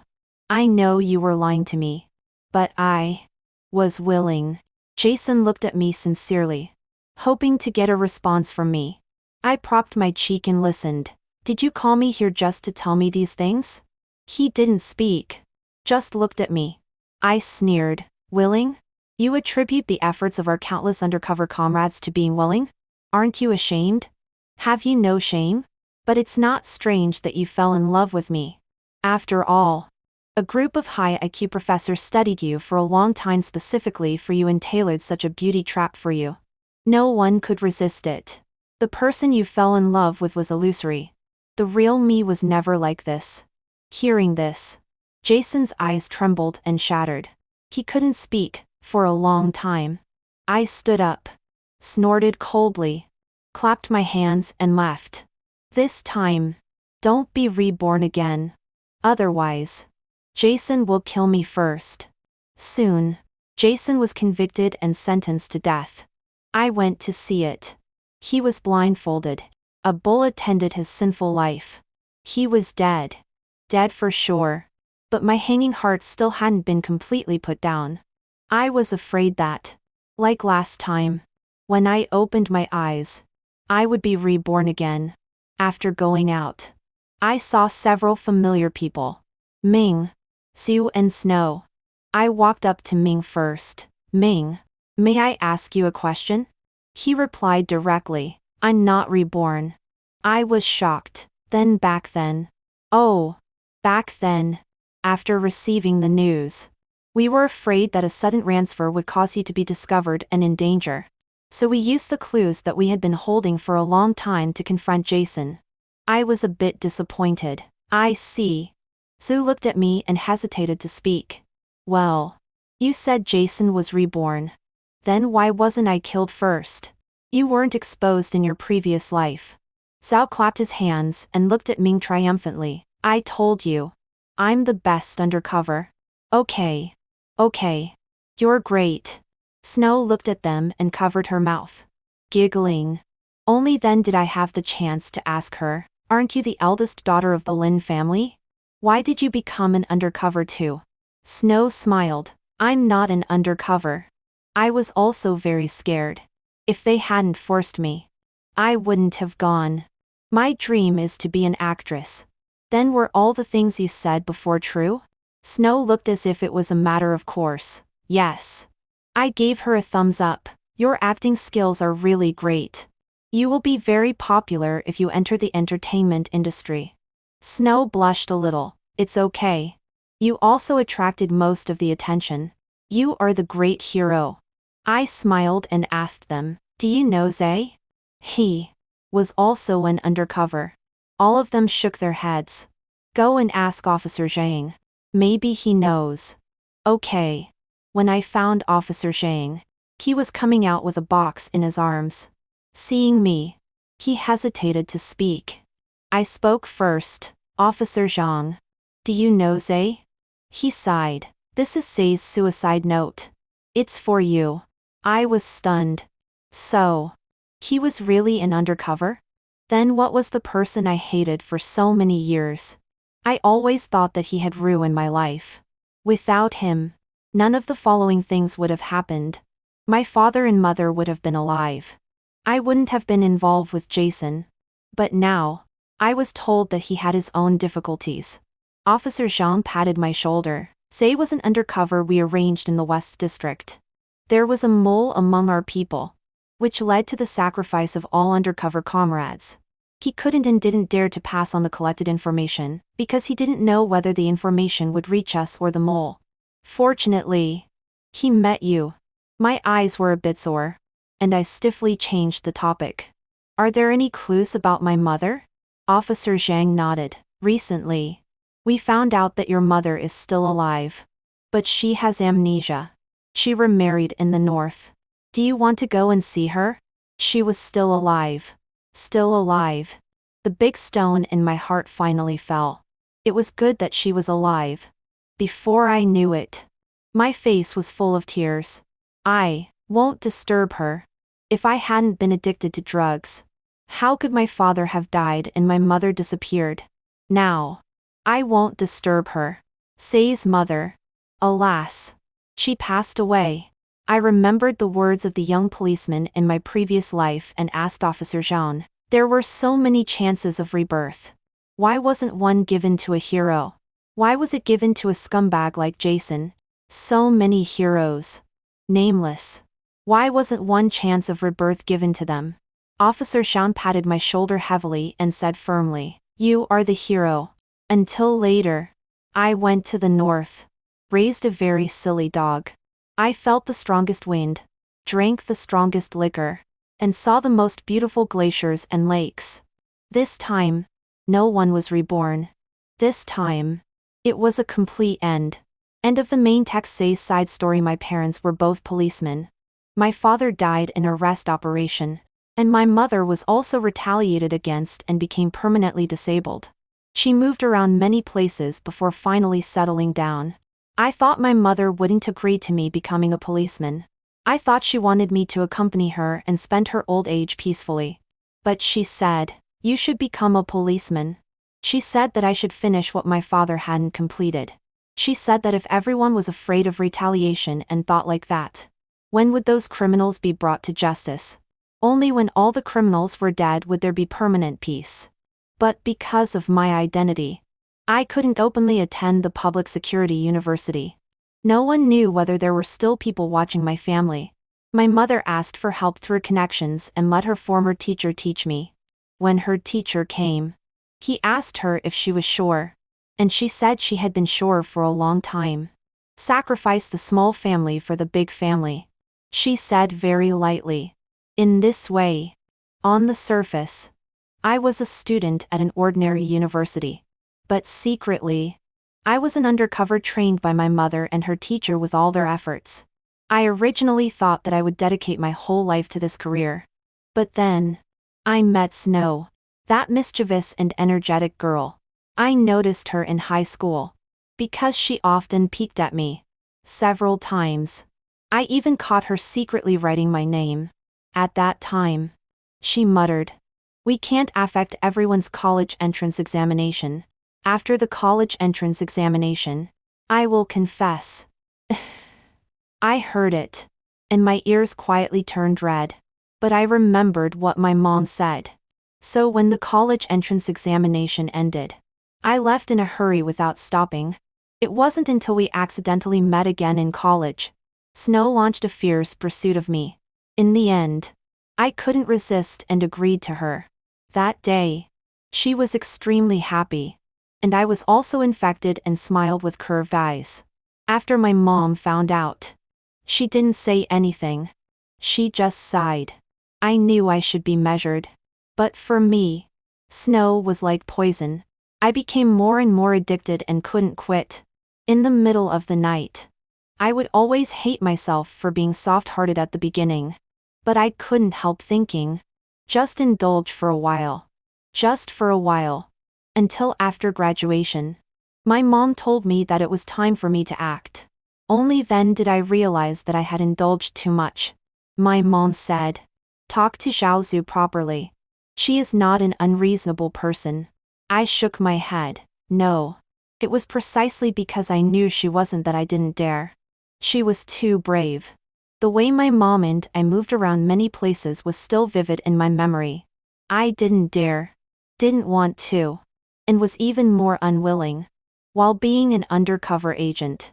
you were lying to me. But I was willing. Jason looked at me sincerely, hoping to get a response from me. I propped my cheek and listened. "Did you call me here just to tell me these things?" He didn't speak, just looked at me. I sneered. "Willing? You attribute the efforts of our countless undercover comrades to being willing? Aren't you ashamed? Have you no shame? But it's not strange that you fell in love with me. After all, a group of high IQ professors studied you for a long time specifically for you and tailored such a beauty trap for you. No one could resist it. The person you fell in love with was illusory. The real me was never like this." Hearing this, Jason's eyes trembled and shattered. He couldn't speak for a long time. I stood up, snorted coldly, clapped my hands and left. "This time, don't be reborn again. Otherwise, Jason will kill me first." Soon, Jason was convicted and sentenced to death. I went to see it. He was blindfolded. A bullet ended his sinful life. He was dead. Dead for sure. But my hanging heart still hadn't been completely put down. I was afraid that, like last time, when I opened my eyes, I would be reborn again. After going out, I saw several familiar people. Ming, Sue and Snow. I walked up to Ming first. "Ming, may I ask you a question?" He replied directly, "I'm not reborn." I was shocked. Back then. Oh, back then. After receiving the news, We were afraid that a sudden transfer would cause you to be discovered and in danger. So we used the clues that we had been holding for a long time to confront Jason. I was a bit disappointed. I see. Sue looked at me and hesitated to speak. Well, you said Jason was reborn. Then why wasn't I killed first? You weren't exposed in your previous life. Zhao clapped his hands and looked at Ming triumphantly. I told you. I'm the best undercover. Okay. Okay. You're great. Snow looked at them and covered her mouth, giggling. Only then did I have the chance to ask her, aren't you the eldest daughter of the Lin family? Why did you become an undercover too? Snow smiled. I'm not an undercover. I was also very scared. If they hadn't forced me, I wouldn't have gone. My dream is to be an actress. Then were all the things you said before true? Snow looked as if it was a matter of course. Yes. I gave her a thumbs up. Your acting skills are really great. You will be very popular if you enter the entertainment industry. Snow blushed a little. It's okay. You also attracted most of the attention. You are the great hero. I smiled and asked them, do you know Zay? He was also an undercover. All of them shook their heads. Go and ask Officer Zhang. Maybe he knows. Okay. When I found Officer Zhang, he was coming out with a box in his arms. Seeing me, he hesitated to speak. I spoke first. Officer Zhang. Do you know Zay? He sighed. This is Zay's suicide note. It's for you. I was stunned. So, he was really an undercover? Then what was the person I hated for so many years? I always thought that he had ruined my life. Without him, none of the following things would have happened. My father and mother would have been alive. I wouldn't have been involved with Jason. But now, I was told that he had his own difficulties. Officer Zhang patted my shoulder. Zay was an undercover we arranged in the West District. There was a mole among our people, which led to the sacrifice of all undercover comrades. He couldn't and didn't dare to pass on the collected information, because he didn't know whether the information would reach us or the mole. Fortunately, he met you. My eyes were a bit sore, and I stiffly changed the topic. Are there any clues about my mother? Officer Zhang nodded. Recently, we found out that your mother is still alive. But she has amnesia. She remarried in the north. Do you want to go and see her? She was still alive. Still alive. The big stone in my heart finally fell. It was good that she was alive. Before I knew it, my face was full of tears. I won't disturb her. If I hadn't been addicted to drugs, how could my father have died and my mother disappeared? Now, I won't disturb her. Say's mother. Alas, she passed away. I remembered the words of the young policeman in my previous life and asked Officer Zhang. There were so many chances of rebirth. Why wasn't one given to a hero? Why was it given to a scumbag like Jason? So many heroes. Nameless. Why wasn't one chance of rebirth given to them? Officer Zhang patted my shoulder heavily and said firmly, you are the hero. Until later, I went to the north. Raised a very silly dog. I felt the strongest wind, drank the strongest liquor, and saw the most beautiful glaciers and lakes. This time, no one was reborn. This time, it was a complete end. End of the main text. Say's side story. My parents were both policemen. My father died in a arrest operation, and my mother was also retaliated against and became permanently disabled. She moved around many places before finally settling down. I thought my mother wouldn't agree to me becoming a policeman. I thought she wanted me to accompany her and spend her old age peacefully. But she said, you should become a policeman. She said that I should finish what my father hadn't completed. She said that if everyone was afraid of retaliation and thought like that, when would those criminals be brought to justice? Only when all the criminals were dead would there be permanent peace. But because of my identity, I couldn't openly attend the public security university. No one knew whether there were still people watching my family. My mother asked for help through connections and let her former teacher teach me. When her teacher came, he asked her if she was sure, and she said she had been sure for a long time. Sacrifice the small family for the big family, she said very lightly. In this way, on the surface, I was a student at an ordinary university. But secretly, I was an undercover trained by my mother and her teacher with all their efforts. I originally thought that I would dedicate my whole life to this career. But then, I met Snow, that mischievous and energetic girl. I noticed her in high school, because she often peeked at me. Several times. I even caught her secretly writing my name. At that time, she muttered, "We can't affect everyone's college entrance examination. After the college entrance examination, I will confess." I heard it, and my ears quietly turned red. But I remembered what my mom said. So when the college entrance examination ended, I left in a hurry without stopping. It wasn't until we accidentally met again in college. Snow launched a fierce pursuit of me. In the end, I couldn't resist and agreed to her. That day, she was extremely happy. And I was also infected and smiled with curved eyes. After my mom found out, she didn't say anything. She just sighed. I knew I should be measured. But for me, Snow was like poison. I became more and more addicted and couldn't quit. In the middle of the night, I would always hate myself for being soft-hearted at the beginning. But I couldn't help thinking. Just indulge for a while. Just for a while. Until after graduation. My mom told me that it was time for me to act. Only then did I realize that I had indulged too much. My mom said, "Talk to Xiaozu properly. She is not an unreasonable person." I shook my head. No. It was precisely because I knew she wasn't that I didn't dare. She was too brave. The way my mom and I moved around many places was still vivid in my memory. I didn't dare. Didn't want to. And was even more unwilling. While being an undercover agent,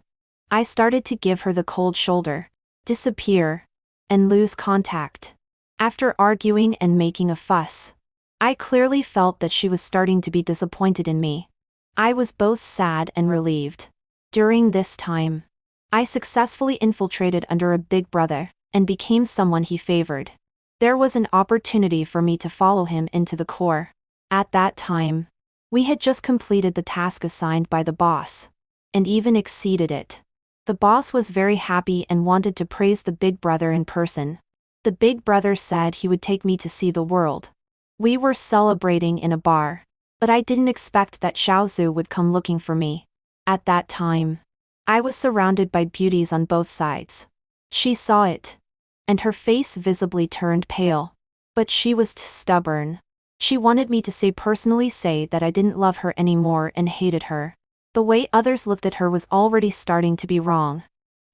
I started to give her the cold shoulder, disappear, and lose contact. After arguing and making a fuss, I clearly felt that she was starting to be disappointed in me. I was both sad and relieved. During this time, I successfully infiltrated under a big brother, and became someone he favored. There was an opportunity for me to follow him into the core. At that time, we had just completed the task assigned by the boss, and even exceeded it. The boss was very happy and wanted to praise the big brother in person. The big brother said he would take me to see the world. We were celebrating in a bar, but I didn't expect that Xiaozu would come looking for me. At that time, I was surrounded by beauties on both sides. She saw it, and her face visibly turned pale. But she was stubborn. She wanted me to personally say that I didn't love her anymore and hated her. The way others looked at her was already starting to be wrong.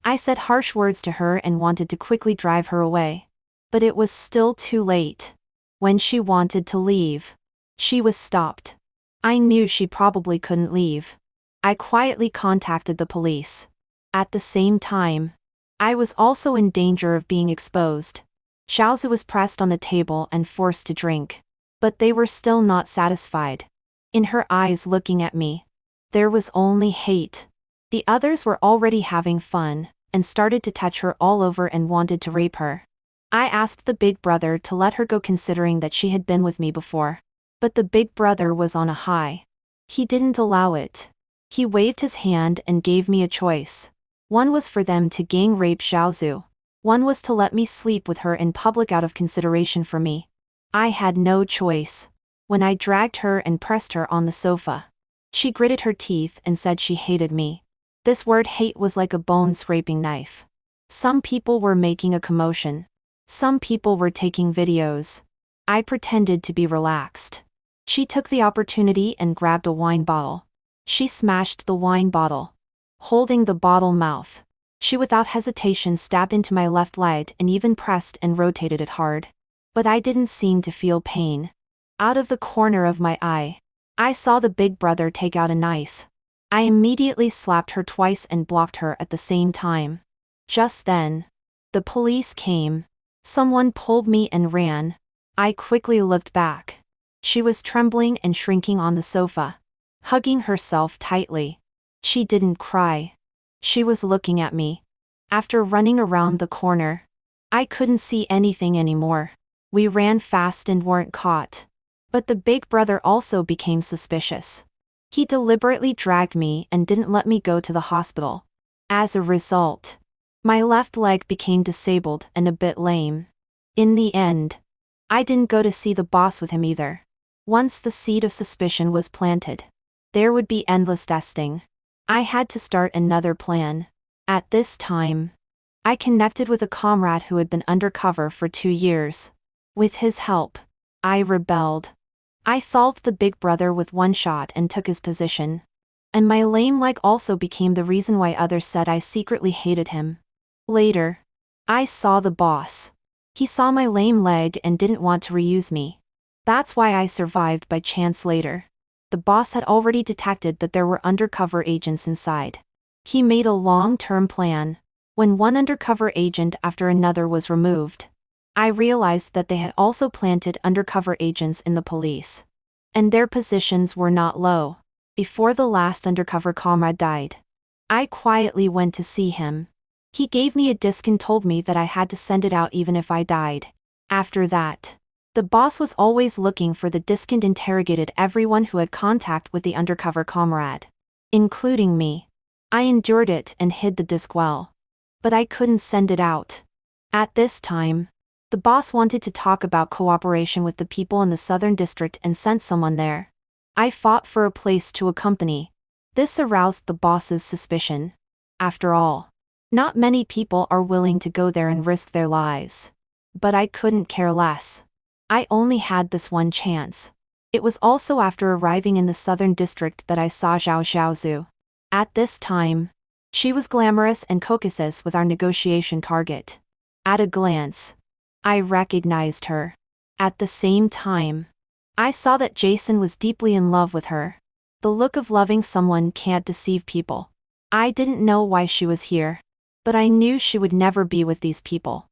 I said harsh words to her and wanted to quickly drive her away. But it was still too late. When she wanted to leave, she was stopped. I knew she probably couldn't leave. I quietly contacted the police. At the same time, I was also in danger of being exposed. Xiaozu was pressed on the table and forced to drink. But they were still not satisfied. In her eyes looking at me, there was only hate. The others were already having fun, and started to touch her all over and wanted to rape her. I asked the big brother to let her go considering that she had been with me before. But the big brother was on a high. He didn't allow it. He waved his hand and gave me a choice. One was for them to gang rape Xiaozu. One was to let me sleep with her in public out of consideration for me. I had no choice. When I dragged her and pressed her on the sofa, she gritted her teeth and said she hated me. This word hate was like a bone-scraping knife. Some people were making a commotion. Some people were taking videos. I pretended to be relaxed. She took the opportunity and grabbed a wine bottle. She smashed the wine bottle. Holding the bottle mouth, she without hesitation stabbed into my left leg and even pressed and rotated it hard. But I didn't seem to feel pain. Out of the corner of my eye, I saw the big brother take out a knife. I immediately slapped her twice and blocked her at the same time. Just then, the police came. Someone pulled me and ran. I quickly looked back. She was trembling and shrinking on the sofa, hugging herself tightly. She didn't cry. She was looking at me. After running around the corner, I couldn't see anything anymore. We ran fast and weren't caught. But the big brother also became suspicious. He deliberately dragged me and didn't let me go to the hospital. As a result, my left leg became disabled and a bit lame. In the end, I didn't go to see the boss with him either. Once the seed of suspicion was planted, there would be endless testing. I had to start another plan. At this time, I connected with a comrade who had been undercover for 2 years. With his help, I rebelled. I solved the big brother with one shot and took his position. And my lame leg also became the reason why others said I secretly hated him. Later, I saw the boss. He saw my lame leg and didn't want to reuse me. That's why I survived by chance later. The boss had already detected that there were undercover agents inside. He made a long-term plan. When one undercover agent after another was removed, I realized that they had also planted undercover agents in the police. And their positions were not low. Before the last undercover comrade died, I quietly went to see him. He gave me a disc and told me that I had to send it out even if I died. After that, the boss was always looking for the disc and interrogated everyone who had contact with the undercover comrade, including me. I endured it and hid the disc well. But I couldn't send it out. At this time, the boss wanted to talk about cooperation with the people in the Southern District and sent someone there. I fought for a place to accompany. This aroused the boss's suspicion. After all, not many people are willing to go there and risk their lives. But I couldn't care less. I only had this one chance. It was also after arriving in the Southern District that I saw Zhao Xiaozu. At this time, she was glamorous and Caucasus with our negotiation target. At a glance, I recognized her. At the same time, I saw that Jason was deeply in love with her. The look of loving someone can't deceive people. I didn't know why she was here, but I knew she would never be with these people.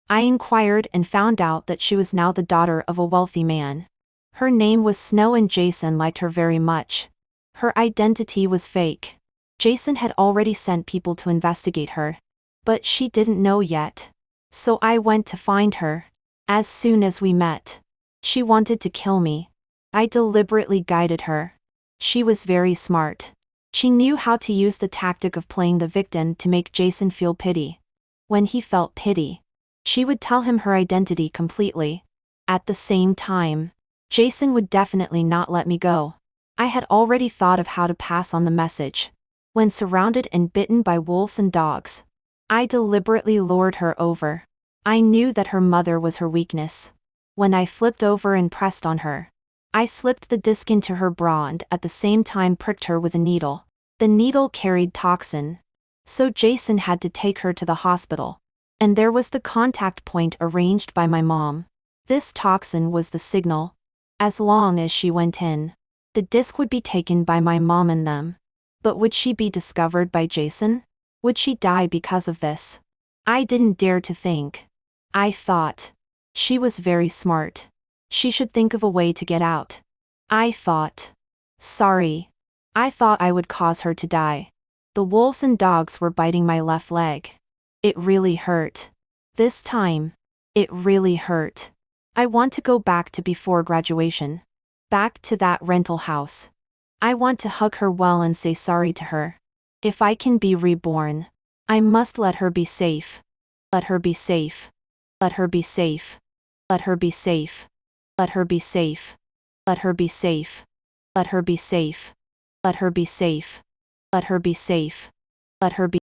I inquired and found out that she was now the daughter of a wealthy man. Her name was Snow and Jason liked her very much. Her identity was fake. Jason had already sent people to investigate her, but she didn't know yet. So I went to find her. As soon as we met, she wanted to kill me. I deliberately guided her. She was very smart. She knew how to use the tactic of playing the victim to make Jason feel pity. When he felt pity, she would tell him her identity completely. At the same time, Jason would definitely not let me go. I had already thought of how to pass on the message. When surrounded and bitten by wolves and dogs, I deliberately lured her over. I knew that her mother was her weakness. When I flipped over and pressed on her, I slipped the disc into her bra and at the same time pricked her with a needle. The needle carried toxin. So Jason had to take her to the hospital. And there was the contact point arranged by my mom. This toxin was the signal. As long as she went in, the disc would be taken by my mom and them. But would she be discovered by Jason? Would she die because of this? I didn't dare to think. I thought, she was very smart. She should think of a way to get out. I thought, sorry. I thought I would cause her to die. The wolves and dogs were biting my left leg. It really hurt. This time, it really hurt. I want to go back to before graduation. Back to that rental house. I want to hug her well and say sorry to her. If I can be reborn, I must let her be safe. Let her be safe. Let her be safe. Let her be safe. Let her be safe. Let her be safe. Let her be safe. Let her be safe. Let her be safe. Let her be